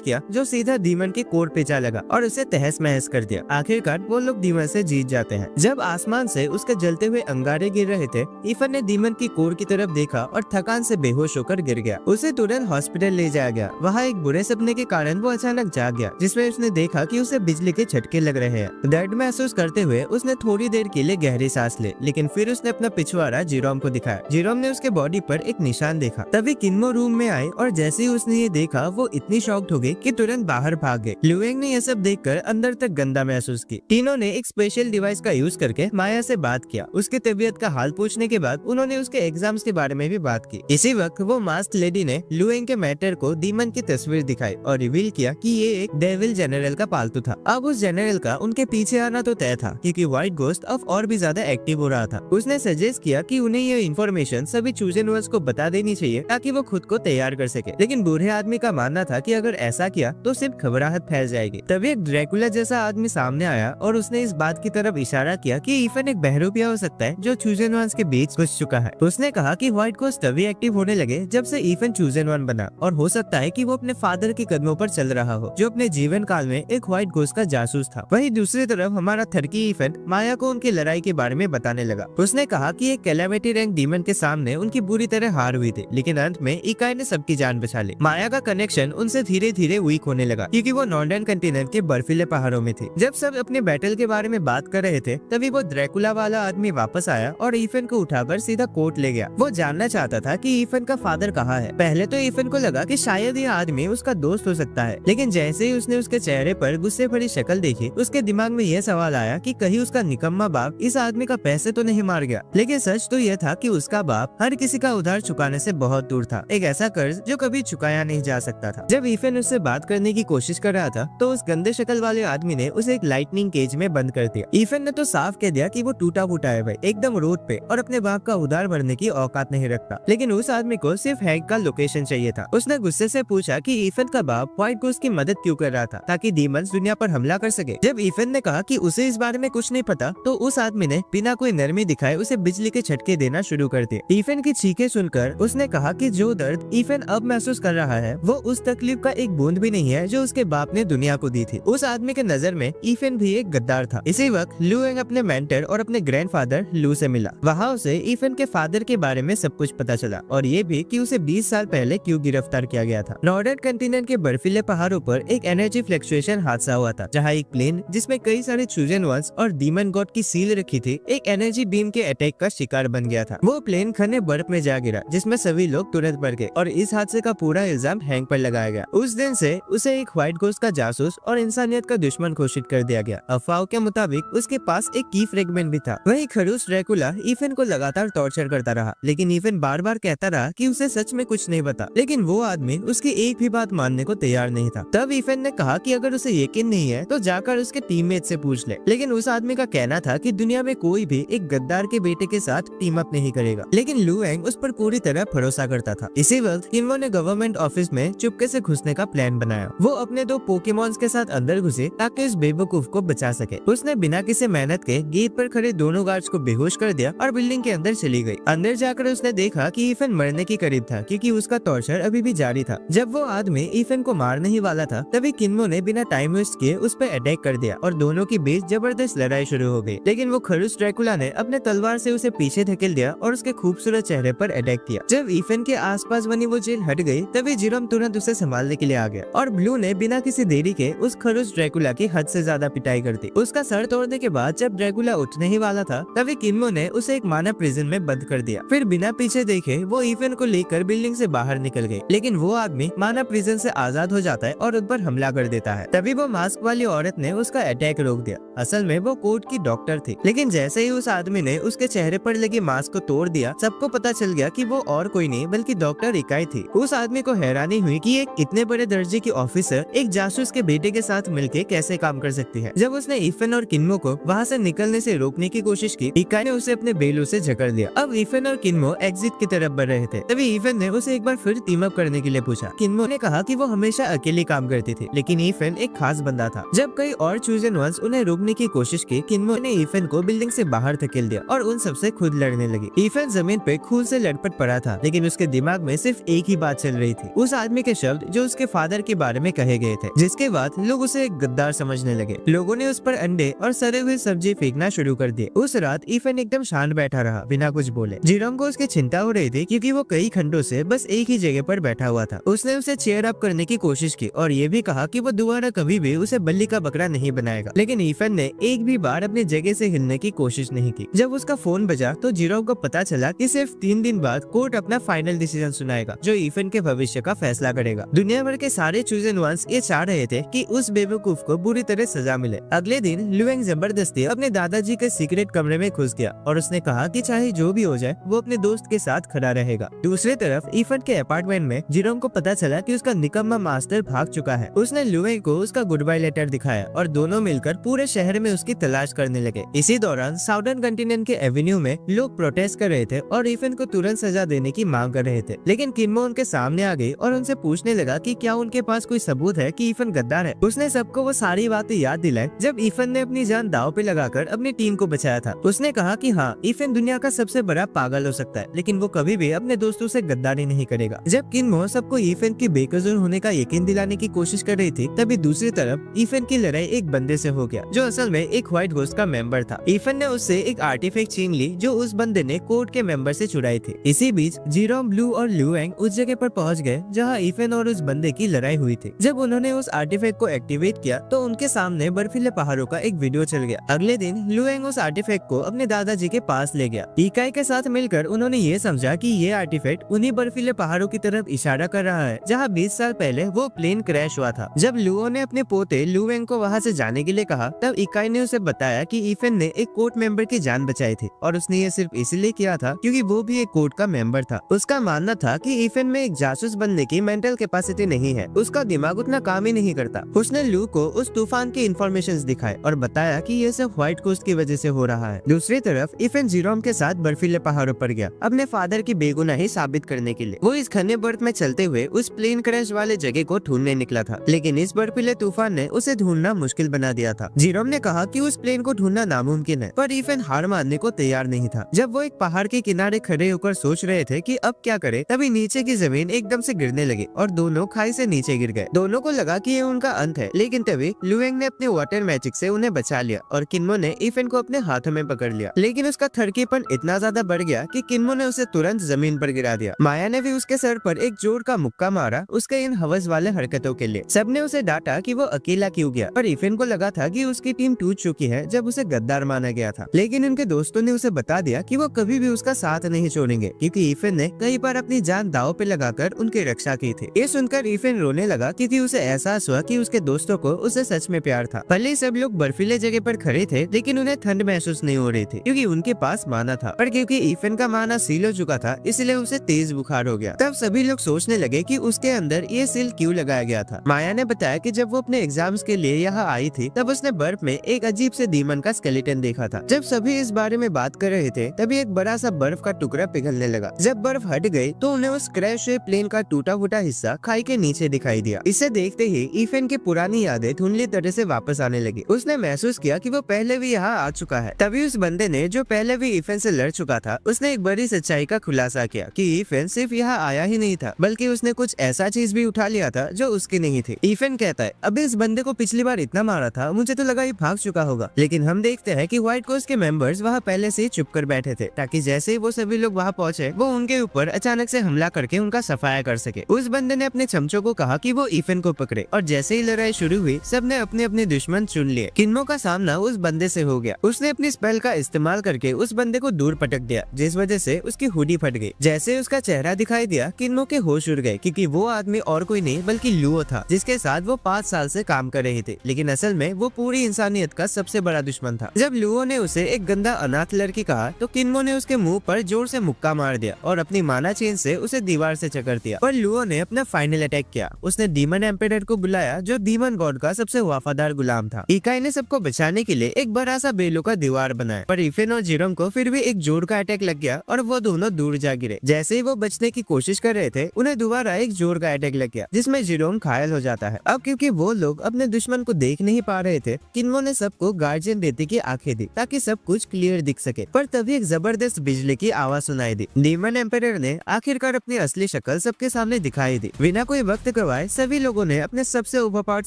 किया जो सीधा डीमन के कोर पे जा लगा और उसे तहस महस कर दिया। आखिरकार वो लोग डीमन से जीत जाते हैं। जब आसमान से उसके जलते हुए अंगारे गिर रहे थे, ईफन ने डीमन की कोर की तरफ देखा और थकान से बेहोश होकर गिर गया। उसे तुरंत हॉस्पिटल ले जाया गया। वहाँ एक बुरे सपने के कारण वो अचानक जाग गया, जिसमें उसने देखा कि उसे बिजली के झटके लग रहे हैं। दर्द महसूस करते हुए उसने थोड़ी देर के लिए गहरी सांस ली, लेकिन फिर उसने अपना पिछवाड़ा जीरोम को दिखाया। जीरोम ने उसके बॉडी पर एक निशान देखा। तभी किन्मो रूम में आए और जैसे ही उसने ये देखा वो इतनी शॉक्ड हो गई कि तुरंत बाहर भाग गए। लुएंग ने यह सब देखकर अंदर तक गंदा महसूस की। तीनों ने एक स्पेशल डिवाइस का यूज करके माया से बात किया। उसकी तबीयत का हाल पूछने के बाद उन्होंने उसके एग्जाम्स के बारे में भी बात की। इसी वक्त वो मास्क लेडी ने लुएंग के मैटर को डीमन की तस्वीर दिखाई और रिवील किया कि ये एक डेविल जनरल का पालतू था। अब उस जनरल का उनके पीछे आना तो तय था, क्योंकि व्हाइट घोस्ट अब और भी ज्यादा एक्टिव हो रहा था। उसने सजेस्ट किया कि उन्हें ये इन्फॉर्मेशन सभी चूजन वंस को बता देनी चाहिए ताकि वो खुद को तैयार कर सके। लेकिन बूढ़े आदमी का मानना था कि अगर ऐसा किया तो सिर्फ घबराहट फैल जाएगी। तभी एक ड्रैकुला जैसा आदमी सामने आया और उसने इस बात की तरफ इशारा किया कि ईफन एक बहरूपिया हो सकता है जो चूजन वंस के बीच घुस चुका है। उसने कहा कि व्हाइट घोस्ट तभी एक्टिव होने लगे जब से ईफन चूजन वन बना, और हो सकता है कि वो अपने फादर के कदमों पर चल रहा हो, जो अपने जीवन काल में एक व्हाइट घोस्ट का जासूस था। वहीं दूसरी तरफ हमारा थर्की ईफन माया को उनकी लड़ाई के बारे में बताने लगा। उसने कहा कि एक कैलामिटी रैंक डीमन के सामने उनकी बुरी तरह हार हुई थी, लेकिन अंत में इकाई ने सबकी जान बचा ली। माया का कनेक्शन उनसे धीरे धीरे वीक होने लगा, क्योंकि वो नॉर्दर्न कंटिनेंट के बर्फीले पहाड़ों में थे। जब सब अपने बैटल के बारे में बात कर रहे थे, तभी वो ड्रैकुला वाला आदमी वापस आया और ईफन को उठाकर सीधा कोर्ट ले गया। वो जानना चाहता था कि ईफन का फादर कहाँ है। पहले तो ईफन को लगा कि शायद ये आदमी उसका दोस्त हो सकता है, लेकिन जैसे ही उसने उसके चेहरे पर गुस्से भरी शक्ल देखी, उसके दिमाग में यह सवाल आया कि कहीं उसका निकम्मा बाप इस आदमी का पैसे तो नहीं मार गया। लेकिन सच तो यह था कि उसका बाप हर किसी का उधार चुकाने से बहुत दूर था, एक ऐसा कर्ज जो कभी चुकाया नहीं जा सकता था। जब ईफन उससे बात करने की कोशिश कर रहा था, तो उस गंदे शक्ल वाले आदमी ने उसे एक लाइटनिंग केज में बंद कर दिया। ईफन ने तो साफ कह दिया कि वो टूटा फूटा है भाई, एकदम रोड पे, और अपने बाप का उधार भरने की औकात नहीं रखता। लेकिन उस आदमी को सिर्फ हैक का लोकेशन चाहिए था। उसने गुस्से से पूछा कि ईफन का बाप व्हाइट घोस्ट की मदद क्यों कर रहा था, ताकि डीमंस दुनिया पर हमला कर सके। जब ईफन ने कहा कि उसे इस बारे में कुछ नहीं पता, तो उस आदमी ने बिना कोई नरमी दिखाए उसे बिजली के झटके देना शुरू कर दिए। ईफन की चीखें सुनकर उसने कहा कि जो दर्द ईफन अब महसूस कर रहा है वो उस तकलीफ का एक बूंद भी नहीं है जो उसके बाप ने दुनिया को दी थी। उस आदमी के नजर में ईफन भी एक गद्दार था। इसी वक्त लुएंग अपने मेंटर और अपने ग्रैंडफादर लू से मिला। वहाँ उसे ईफन के फादर के बारे में सब कुछ पता चला, और ये भी कि उसे 20 साल पहले क्यों गिरफ्तार किया गया था। नॉर्दर्न कंटिनेंट के बर्फीले पहाड़ों पर एक एनर्जी फ्लक्चुएशन हादसा हुआ था, जहाँ एक प्लेन जिसमें कई सारे चूजन वंस और डीमन गॉड की सील रखी थी, एक एनर्जी बीम के अटैक का शिकार बन गया था। वो प्लेन घने बर्फ में जा गिरा, जिसमें सभी लोग तुरंत मर गए, और इस हादसे का पूरा इल्जाम हैंक पर लगाया गया। उस दिन से उसे एक व्हाइट घोस्ट का जासूस और इंसानियत का दुश्मन घोषित कर दिया गया। अफवाहों के मुताबिक उसके पास एक की फ्रेगमेंट भी था। वही खड़ूस ड्रैकुला ईफन को लगातार टॉर्चर करता रहा, लेकिन ईफन बार बार कहता रहा कि उसे सच में कुछ नहीं पता। लेकिन वो आदमी उसकी एक भी बात मानने को तैयार नहीं था। तब ईफन ने कहा कि अगर उसे यकीन नहीं है तो जाकर उसके टीममेट से पूछ ले। लेकिन उस आदमी का कहना था कि दुनिया में कोई भी एक गद्दार के बेटे के साथ टीम अप नहीं करेगा। लेकिन लुएंग उस पर पूरी तरह भरोसा करता था। इसी वक्त किन्वो ने गवर्नमेंट ऑफिस में चुपके से घुसने का प्लान बनाया। वो अपने 2 पोकेमॉन्स के साथ अंदर घुसे ताकि उस बेवकूफ को बचा सके। उसने बिना किसी मेहनत के गेट पर खड़े दोनों गार्ड्स को बेहोश कर दिया और बिल्डिंग के अंदर चली गई। अंदर जाकर उसने देखा कि ईफन मरने के करीब था, क्योंकि उसका टॉर्चर अभी भी जारी था। जब वो आदमी ईफन को मारने ही वाला था, तभी किन्वो ने बिना टाइम वेस्ट किए उस पर अटैक कर दिया और दोनों के बीच जबरदस्त लड़ाई शुरू हो गई। लेकिन वो खड़ूस ड्रैकुला ने अपने तलवार से उसे पीछे धकेल दिया और उसके खूबसूरत चेहरे पर अटैक किया। जब ईफन के आसपास बनी वो जेल हट गई, तभी जीरोम तुरंत उसे संभालने के लिए आ गया, और ब्लू ने बिना किसी देरी के उस खड़ूस ड्रैकुला की हद से ज्यादा पिटाई कर दी। उसका सर तोड़ने के बाद जब ड्रैकुला उठने ही वाला था, तभी किन्वो ने उसे एक मानव प्रिजन में बंद कर दिया। फिर बिना पीछे देखे वो ईफन को लेकर बिल्डिंग से बाहर निकल गई। लेकिन वो आदमी मानव प्रिजन से आजाद हो जाता है और उस पर हमला कर देता है। तभी वो मास्क वाली औरत ने उसका अटैक रोक दिया। असल में वो कोर्ट की डॉक्टर थी। लेकिन जैसे ही उस आदमी ने उसके चेहरे पर लगे मास्क को तोड़ दिया, सबको पता चल गया कि वो और कोई नहीं बल्कि डॉक्टर इकाई थी। उस आदमी को हैरानी हुई कि एक इतने बड़े दर्जे की ऑफिसर एक जासूस के बेटे के साथ मिलकर कैसे काम कर सकती है। जब उसने ईफन और किन्वो को वहाँ से निकलने से रोकने की कोशिश की, इकाई ने उसे अपने बेलों से जकड़ दिया। अब ईफन और किन्वो एग्जिट की तरफ बढ़ रहे थे। तभी ईफन ने उसे एक बार फिर टीम अप करने के लिए पूछा। किन्वो ने कहा कि वो हमेशा अकेले काम करती थी, लेकिन ईफन एक खास बंदा था। जब कई और चूजन वंस उन्हें उन्हें रोकने की कोशिश की, किन्मो ने ईफन को बिल्डिंग से बाहर धकेल दिया और उन सबसे खुद लड़ने लगी। ईफन जमीन पे खून से लटपट पड़ा था, लेकिन उसके दिमाग में सिर्फ एक ही बात चल रही थी, उस आदमी के शब्द जो उसके फादर के बारे में कहे गए थे, जिसके बाद लोग उसे एक गद्दार समझने लगे। लोगों ने उस पर अंडे और सड़े हुए सब्जी फेंकना शुरू कर दिए। उस रात ईफन एकदम शांत बैठा रहा, बिना कुछ बोले। जीरोम को उसकी चिंता हो रही थी, क्योंकि वो कई घंटों से बस एक ही जगह पर बैठा हुआ था। उसने उसे चेयर अप करने की कोशिश की और ये भी कहा कि वो दोबारा कभी भी उसे बल्ली का बकरा नहीं बनाएगा, लेकिन ईफन ने एक भी बार अपनी जगह से हिलने की कोशिश नहीं की। जब उसका फोन बजा तो जीरोम को पता चला कि सिर्फ 3 दिन बाद कोर्ट अपना फाइनल डिसीजन सुनाएगा, जो ईफन के भविष्य का फैसला करेगा। दुनिया भर के सारे चूजन वंस ये चाह रहे थे कि उस बेवकूफ को बुरी तरह सजा मिले। अगले दिन लुएंग जबरदस्ती अपने दादाजी के सीक्रेट कमरे में घुस गया और उसने कहा कि चाहे जो भी हो जाए वो अपने दोस्त के साथ खड़ा रहेगा। दूसरी तरफ ईफन के अपार्टमेंट में जीरोम को पता चला कि उसका निकम्मा मास्टर भाग चुका है। उसने लुएंग को उसका गुड बाय लेटर दिखाया और दोनों मिलकर पूरे शहर में उसकी तलाश करने लगे। इसी दौरान साउदर्न कंटिनेंट के एवेन्यू में लोग प्रोटेस्ट कर रहे थे और ईफन को तुरंत सजा देने की मांग कर रहे थे, लेकिन किन्मो उनके सामने आ गई और उनसे पूछने लगा कि क्या उनके पास कोई सबूत है कि ईफन गद्दार है। उसने सबको वो सारी बातें याद दिलाई जब ईफन ने अपनी जान दांव पे लगाकर अपनी टीम को बचाया था। उसने कहा कि हाँ, ईफन दुनिया का सबसे बड़ा पागल हो सकता है, लेकिन वो कभी भी अपने दोस्तों से गद्दारी नहीं करेगा। जब किन्मो सबको ईफन की बेकसूर होने का यकीन दिलाने की कोशिश कर रही थी, तभी दूसरी तरफ ईफन की लड़ाई एक बंदे से हो गया, जो असल में एक व्हाइट घोस्ट का मेंबर था। ईफन ने उससे एक आर्टिफैक्ट छीन ली जो उस बंदे ने कोर्ट के मेंबर से चुराई थी। इसी बीच जीरोम, ब्लू और लुएंग उस जगह पर पहुंच गए जहां ईफन और उस बंदे की लड़ाई हुई थी। जब उन्होंने उस आर्टिफैक्ट को एक्टिवेट किया तो उनके सामने बर्फीले पहाड़ों का एक वीडियो चल गया। अगले दिन लुएंग उस आर्टिफैक्ट को अपने दादाजी के पास ले गया। इकाई के साथ मिलकर उन्होंने ये समझा कि ये आर्टिफैक्ट उन्हीं बर्फीले पहाड़ों की तरफ इशारा कर रहा है जहाँ 20 साल पहले वो प्लेन क्रैश हुआ था। जब लुओ ने अपने पोते लुएंग को वहाँ से जाने के लिए कहा, तब इकाई ने उसे बताया कि ईफन ने एक कोर्ट मेंबर की जान बचाई थी और उसने ये सिर्फ इसलिए किया था क्योंकि वो भी एक कोर्ट का मेंबर था। उसका मानना था कि ईफन में एक जासूस बनने की मेंटल कैपेसिटी नहीं है, उसका दिमाग उतना काम ही नहीं करता। उसने लू को उस तूफान के इन्फॉर्मेशन दिखाए और बताया कि ये सब व्हाइट कोस्ट की वजह से हो रहा है। दूसरी तरफ ईफन जीरोम के साथ बर्फीले पहाड़ों पर गया अपने फादर की बेगुनाही साबित करने के लिए। वो इस घने बर्फ में चलते हुए उस प्लेन क्रैश वाले जगह को ढूंढने निकला था, लेकिन इस बर्फीले तूफान ने उसे ढूंढना मुश्किल बना दिया था। जीरोम ने कहा कि उस प्लेन को ढूंढना नामुमकिन है, पर ईफन हार मानने को तैयार नहीं था। जब वो एक पहाड़ के किनारे खड़े होकर सोच रहे थे कि अब क्या करे, तभी नीचे की जमीन एकदम से गिरने लगी और दोनों खाई से नीचे गिर गए। दोनों को लगा कि ये उनका अंत है, लेकिन तभी लुएंग ने अपने वाटर मैजिक से उन्हें बचा लिया और किन्मो ने ईफन को अपने हाथों में पकड़ लिया। लेकिन उसका थड़कीपन इतना ज्यादा बढ़ गया कि किन्मो ने उसे तुरंत जमीन पर गिरा दिया। माया ने भी उसके सर पर एक जोर का मुक्का मारा उसके इन हवस वाले हरकतों के लिए। सबने उसे डांटा कि वो अकेला क्यों गया, पर ईफन को लगा था कि उसकी टीम टूट चुकी है जब उसे गद्दार माना गया था। लेकिन उनके दोस्तों ने उसे बता दिया कि वो कभी भी उसका साथ नहीं छोड़ेंगे, क्योंकि ईफन ने कई बार अपनी जान दांव पे लगाकर उनकी रक्षा की थी। ये सुनकर ईफन रोने लगा क्योंकि उसे एहसास हुआ कि उसके दोस्तों को उसे सच में प्यार था। भले सब लोग बर्फीले जगह पर खड़े थे, लेकिन उन्हें ठंड महसूस नहीं हो रही थी क्योंकि उनके पास माना था, पर क्योंकि ईफन का माना सील हो चुका था इसलिए उसे तेज बुखार हो गया। तब सभी लोग सोचने लगे कि उसके अंदर ये सील क्यों लगाया गया था। माया ने बताया कि जब वो अपने एग्जाम्स के लिए यहाँ आई थी तब उसने बर्फ में एक अजीब से डीमन का स्केलेटन देखा था। जब सभी इस बारे में बात कर रहे थे तभी एक बड़ा सा बर्फ का टुकड़ा पिघलने लगा। जब बर्फ हट गई तो उन्हें उस क्रैश हुए प्लेन का टूटा फूटा हिस्सा खाई के नीचे दिखाई दिया। इसे देखते ही ईफन की पुरानी यादें धुंधली तरह से वापस आने लगी। उसने महसूस किया कि वो पहले भी यहाँ आ चुका है। तभी उस बंदे ने, जो पहले भी ईफन से लड़ चुका था, उसने एक बड़ी सच्चाई का खुलासा किया कि ईफन सिर्फ यहाँ आया ही नहीं था, बल्कि उसने कुछ ऐसा चीज भी उठा लिया था जो उसकी नहीं थी। ईफन कहता है, अबे इस बंदे को पिछली बार इतना मारा था, मुझे तो लगा ये भाग चुका होगा, लेकिन हम देखते हैं कि व्हाइट कोस्ट के मेंबर्स वहाँ पहले से ही चुप कर बैठे थे ताकि जैसे ही वो सभी लोग वहाँ पहुँचे वो उनके ऊपर अचानक से हमला करके उनका सफाया कर सके। उस बंदे ने अपने चमचों को कहा कि वो ईफन को पकड़े और जैसे ही लड़ाई शुरू हुई सबने अपने अपने दुश्मन चुन लिए। किन्मो का सामना उस बंदे से हो गया। उसने अपनी स्पेल का इस्तेमाल करके उस बंदे को दूर पटक दिया, जिस वजह से उसकी हुडी फट गई। जैसे उसका चेहरा दिखाई दिया, किन्मो के होश उड़ गए क्योंकि वो आदमी और कोई नहीं बल्कि लुओ था, जिसके साथ वो 5 साल से काम कर रहे थे, लेकिन असल में वो पूरी इंसानियत का सबसे बड़ा दुश्मन था। जब लुओ ने उसे एक गंदा अनाथ लड़की कहा तो किन्मो ने उसके मुंह पर जोर से मुक्का मार दिया और अपनी माना चेन से उसे दीवार से चकर दिया। और लुओ ने अपना फाइनल अटैक किया। उसने डीमन एम्पेरर को बुलाया जो डीमन गॉड का सबसे वफादार गुलाम था। इकाई ने सबको बचाने के लिए एक बड़ा सा बेलों का दीवार बनाया, पर ईफन और जीरोम को फिर भी एक जोर का अटैक लग गया और वो दोनों दूर जा गिरे। जैसे ही वो बचने की कोशिश कर रहे थे उन्हें दोबारा एक जोर का अटैक लग गया, जिसमें जीरोम घायल हो जाता है। अब क्योंकि वो लोग अपने दुश्मन को देख नहीं पा रहे थे किन्मो ने सबको गार्जियन देते की आंखें दी ताकि सब कुछ क्लियर दिख सके। पर तभी एक जबरदस्त बिजली की आवाज सुनाई दी। डीमन एम्परर ने आखिरकार अपनी असली शक्ल सबके सामने दिखाई दी। बिना कोई वक्त गवाए सभी लोगों ने अपने सबसे ओवरपावर्ड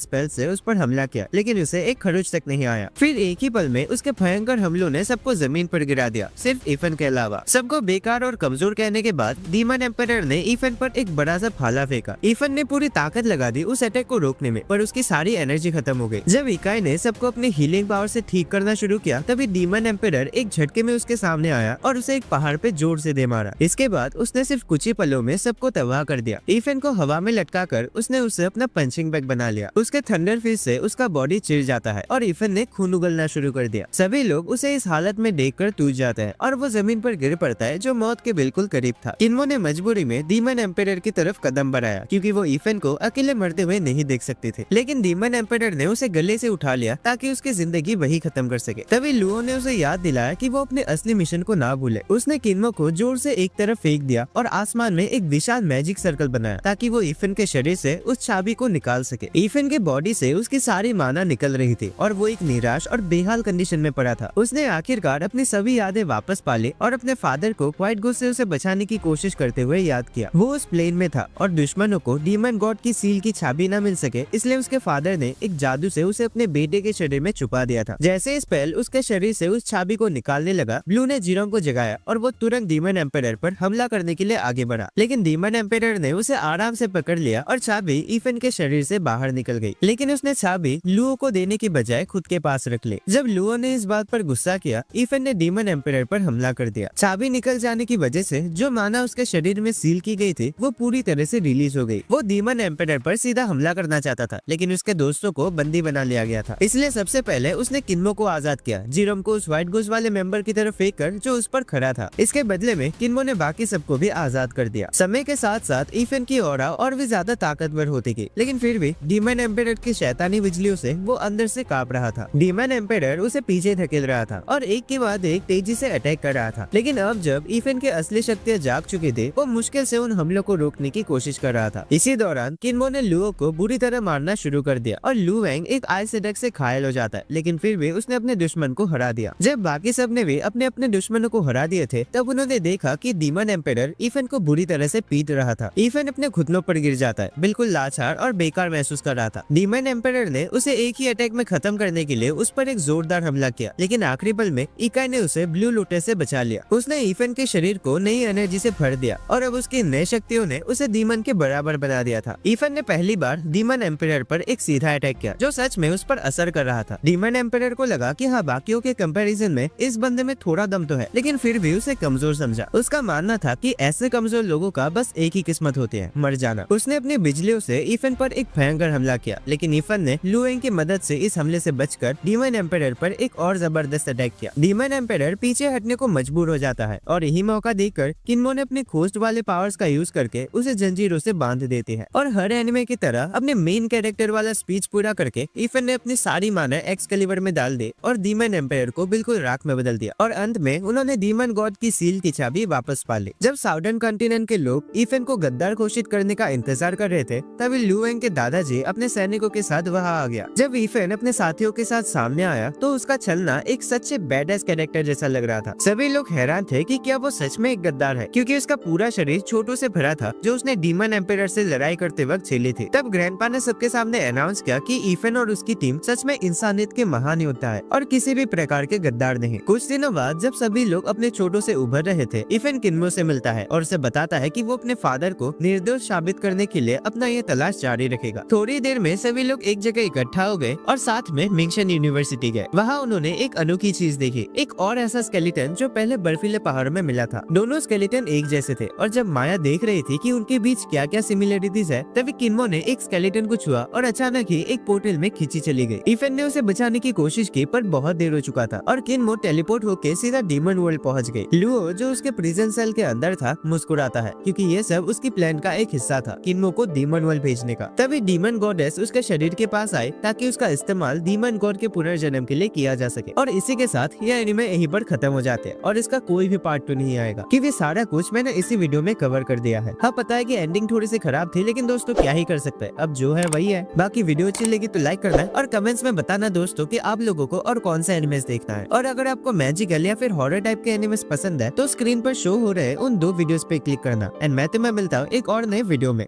स्पेल से उस पर हमला किया, लेकिन उसे एक खरोच तक नहीं आया। फिर एक ही पल में उसके भयंकर हमलों ने सबको जमीन पर गिरा दिया, सिर्फ ईफन के अलावा। सबको बेकार और कमजोर कहने के बाद डीमन एम्परर ने ईफन पर एक बड़ा सा भाला फेंका। ईफन ने पूरी ताकत लगा दी उस अटैक को रोकने में, पर उसकी सारी एनर्जी खत्म हो गई। जब इकाई ने सबको अपनी हीलिंग पावर से ठीक करना शुरू किया, तभी डीमन एम्परर एक झटके में उसके सामने आया और उसे एक पहाड़ पे जोर से दे मारा। इसके बाद उसने सिर्फ कुछ ही पलों में सबको तबाह कर दिया। ईफन को हवा में लटका कर उसने उसे अपना पंचिंग बैग बना लिया। उसके थंडर फिस्ट से उसका बॉडी चिर जाता है और ईफन ने खून उगलना शुरू कर दिया। सभी लोग उसे इस हालत में देखकर टूट जाते हैं और वो जमीन पर गिर पड़ता है, जो मौत के बिल्कुल करीब था। किन्मो ने मजबूरी में डीमन एम्परर की तरफ कदम बढ़ाया, क्योंकि वो ईफन को अकेले मरते हुए नहीं देख सकते थे। लेकिन डीमन एम्परर ने उसे गले से उठा लिया ताकि उसकी जिंदगी वही खत्म कर सके। तभी लुओ ने उसे याद दिलाया कि वो अपने असली मिशन को ना भूले। उसने किन्मो को जोर से एक तरफ फेंक दिया और आसमान में एक विशाल मैजिक सर्कल बनाया ताकि वो ईफन के शरीर से उस चाबी को निकाल सके। ईफन के बॉडी से उसकी सारी माना निकल रही थी और वो एक निराश और बेहाल कंडीशन में पड़ा था। उसने आखिरकार अपनी सभी यादें वापस पा ली और अपने फादर को व्हाइट गोस्ट से उसे बचाने की कोशिश करते हुए याद किया। वो उस प्लेन में था और दुश्मनों को डीमन गॉड की सील की चाबी न मिल सके, इसलिए उसके फादर ने एक जादू से उसे अपने बेटे के शरीर में छुपा दिया था। जैसे स्पेल उसके शरीर से उस चाबी को निकालने लगा, ब्लू ने जीरोंग को जगाया और वो तुरंत डीमन एम्परर पर हमला करने के लिए आगे बढ़ा। लेकिन डीमन एम्परर ने उसे आराम से पकड़ लिया और चाबी ईफन के शरीर से बाहर निकल गई। लेकिन उसने चाबी लुओ को देने की बजाय खुद के पास रख ली। जब लुओ ने इस बात पर गुस्सा किया, ईफन ने डीमन एम्परर पर हमला कर दिया। चाबी निकल जाने की वजह से जो माना उसके शरीर में सील की गई थी, वो पूरी तरह से रिलीज हो गई। वो डीमन एम्परर पर सीधा हमला करना चाहता था, लेकिन उसके दोस्तों को बंदी बना लिया गया था। इसलिए सबसे पहले उसने किन्मो को आजाद किया, जीरोंग को उस व्हाइट गोस्ट वाले मेंबर की तरफ फेंक कर जो उस पर खड़ा था। इसके बदले में किन्मो ने बाकी सबको भी आजाद कर दिया। समय के साथ साथ ईफन की ऑरा और भी ज्यादा ताकतवर होती गई, लेकिन फिर भी डीमन एम्परर की शैतानी बिजलियों से वो अंदर से कांप रहा था। डीमन एम्परर उसे पीछे धकेल रहा था और एक के बाद एक तेजी से अटैक कर रहा था। लेकिन अब जब ईफन के असली शक्तियां जाग चुकी थी, वो मुश्किल से उन हमलों को रोकने की कोशिश कर रहा था। इसी दौरान किन्मो ने लुओ को बुरी तरह मारना शुरू कर दिया और लू वैंग एक आइस अटैक से घायल हो जाता है, लेकिन फिर भी उसने अपने दुश्मन को हरा दिया। जब बाकी सब ने भी अपने अपने दुश्मनों को हरा दिए थे, तब उन्होंने देखा कि डीमन एम्परर ईफन को बुरी तरह से पीट रहा था। ईफन अपने घुटनों पर गिर जाता है, बिल्कुल लाचार और बेकार महसूस कर रहा था। डीमन एम्परर ने उसे एक ही अटैक में खत्म करने के लिए उस पर एक जोरदार हमला किया, लेकिन आखिरी पल में इकाई ने उसे ब्लू लोटस से बचा लिया। उसने ईफन के शरीर को नई एनर्जी से भर दिया और अब उसकी नई शक्तियों ने उसे डीमन के बराबर बना दिया था। ईफन ने पहली बार डीमन एम्परर पर एक सीधा अटैक किया, जो सच में उस पर असर कर रहा था। डीमन एम्परर को लगा कि हाँ, बाकियों के कंपैरिजन में इस बंदे में थोड़ा दम तो है, लेकिन फिर भी उसे कमजोर समझा। उसका मानना था कि ऐसे कमजोर लोगों का बस एक ही किस्मत होती है, मर जाना। उसने अपनी बिजलियों से ईफन पर एक भयंकर हमला किया, लेकिन ईफन ने लू वैंग की मदद से इस हमले से बचकर डीमन एम्परर पर एक और जबरदस्त अटैक किया। डीमन एम्परर पीछे हटने को मजबूर हो जाता है और यही मौका देखकर किन्मो ने अपने खोस्ट वाले पावर्स का यूज करके उसे जंजीरों से बांध देती है। और हर एनिमे की तरह अपने मेन कैरेक्टर वाला स्पीच पूरा करके ईफन ने अपनी सारी माना एक्सकैलिबर में डाल दी और डीमन एम्परर को बिल्कुल राख में बदल दिया। और अंत में उन्होंने डीमन गॉड की सील की चाबी वापस पा ली। जब साउदर्न कॉन्टिनेंट के लोग ईफन को गद्दार घोषित करने का इंतजार कर रहे थे, तभी लू वैंग के दादाजी अपने सैनिकों के साथ वहां आ गया। जब ईफन अपने साथियों के साथ सामने आया, तो उसका चलना एक सच्चे बैडएस कैरेक्टर जैसा लग रहा था। सभी लोग हैरान थे कि क्या वो सच में एक गद्दार है, क्योंकि उसका पूरा शरीर छोटों से भरा था जो उसने डीमन एम्परर से लड़ाई करते वक्त झेली थी। तब ग्रैंडपा ने सबके सामने अनाउंस किया कि ईफन और उसकी टीम सच में इंसानियत के महान योद्धा है और किसी भी प्रकार के गद्दार नहीं। कुछ दिनों बाद जब सभी लोग अपने चोटों से उभर रहे थे, ईफन किन्मो से मिलता है और उसे बताता है कि वो अपने फादर को निर्दोष साबित करने के लिए अपना ये तलाश जारी रखेगा। थोड़ी देर में सभी लोग एक जगह इकट्ठा हो गए और साथ में मिंगशन यूनिवर्सिटी गए। वहाँ उन्होंने एक अनोखी चीज देखी, एक और ऐसा स्केलेटन जो पहले बर्फीले पहाड़ों में मिला था। दोनों स्केलेटन एक जैसे थे और जब माया देख रही थी कि उनके बीच क्या क्या सिमिलरिटीज है, तभी किन्मो ने एक स्केलेटन को छुआ और अचानक ही एक पोर्टल में खींची चली गई। ईफन ने उसे बचाने की कोशिश की, पर बहुत देर हो चुका था और किन्मो टेलीपोर्ट होकर सीधा डीमन वर्ल्ड पहुंच गई। लुओ जो उसके प्रिजन सेल के अंदर था मुस्कुराता है, क्योंकि ये सब उसकी प्लान का एक हिस्सा था, किन्मो को डीमन वर्ल्ड भेजने का। तभी डीमन गॉडेस उसके शरीर के पास आए ताकि उसका इस्तेमाल डीमन गॉड के पुनर्जन्म के लिए किया जा सके। और इसी के साथ यह एनिमे यहीं पर खत्म हो जाते हैं और इसका कोई भी पार्ट 2 नहीं आएगा, क्योंकि सारा कुछ मैंने इसी वीडियो में कवर कर दिया है। हाँ, पता है कि एंडिंग थोड़ी सी खराब थी, लेकिन दोस्तों क्या ही कर सकते हैं, अब जो है वही है। बाकी वीडियो अच्छी लगी तो लाइक करना और कमेंट्स कमेंट्स में बताना दोस्तों कि आप लोगों को और कौन सा एनिमेस देखना है। और अगर आपको मैजिकल या फिर हॉरर टाइप के एनिमेस पसंद है तो स्क्रीन पर शो हो रहे उन 2 वीडियोस पे क्लिक करना। एंड मैं तुम्हें मिलता हूँ एक और नए वीडियो में।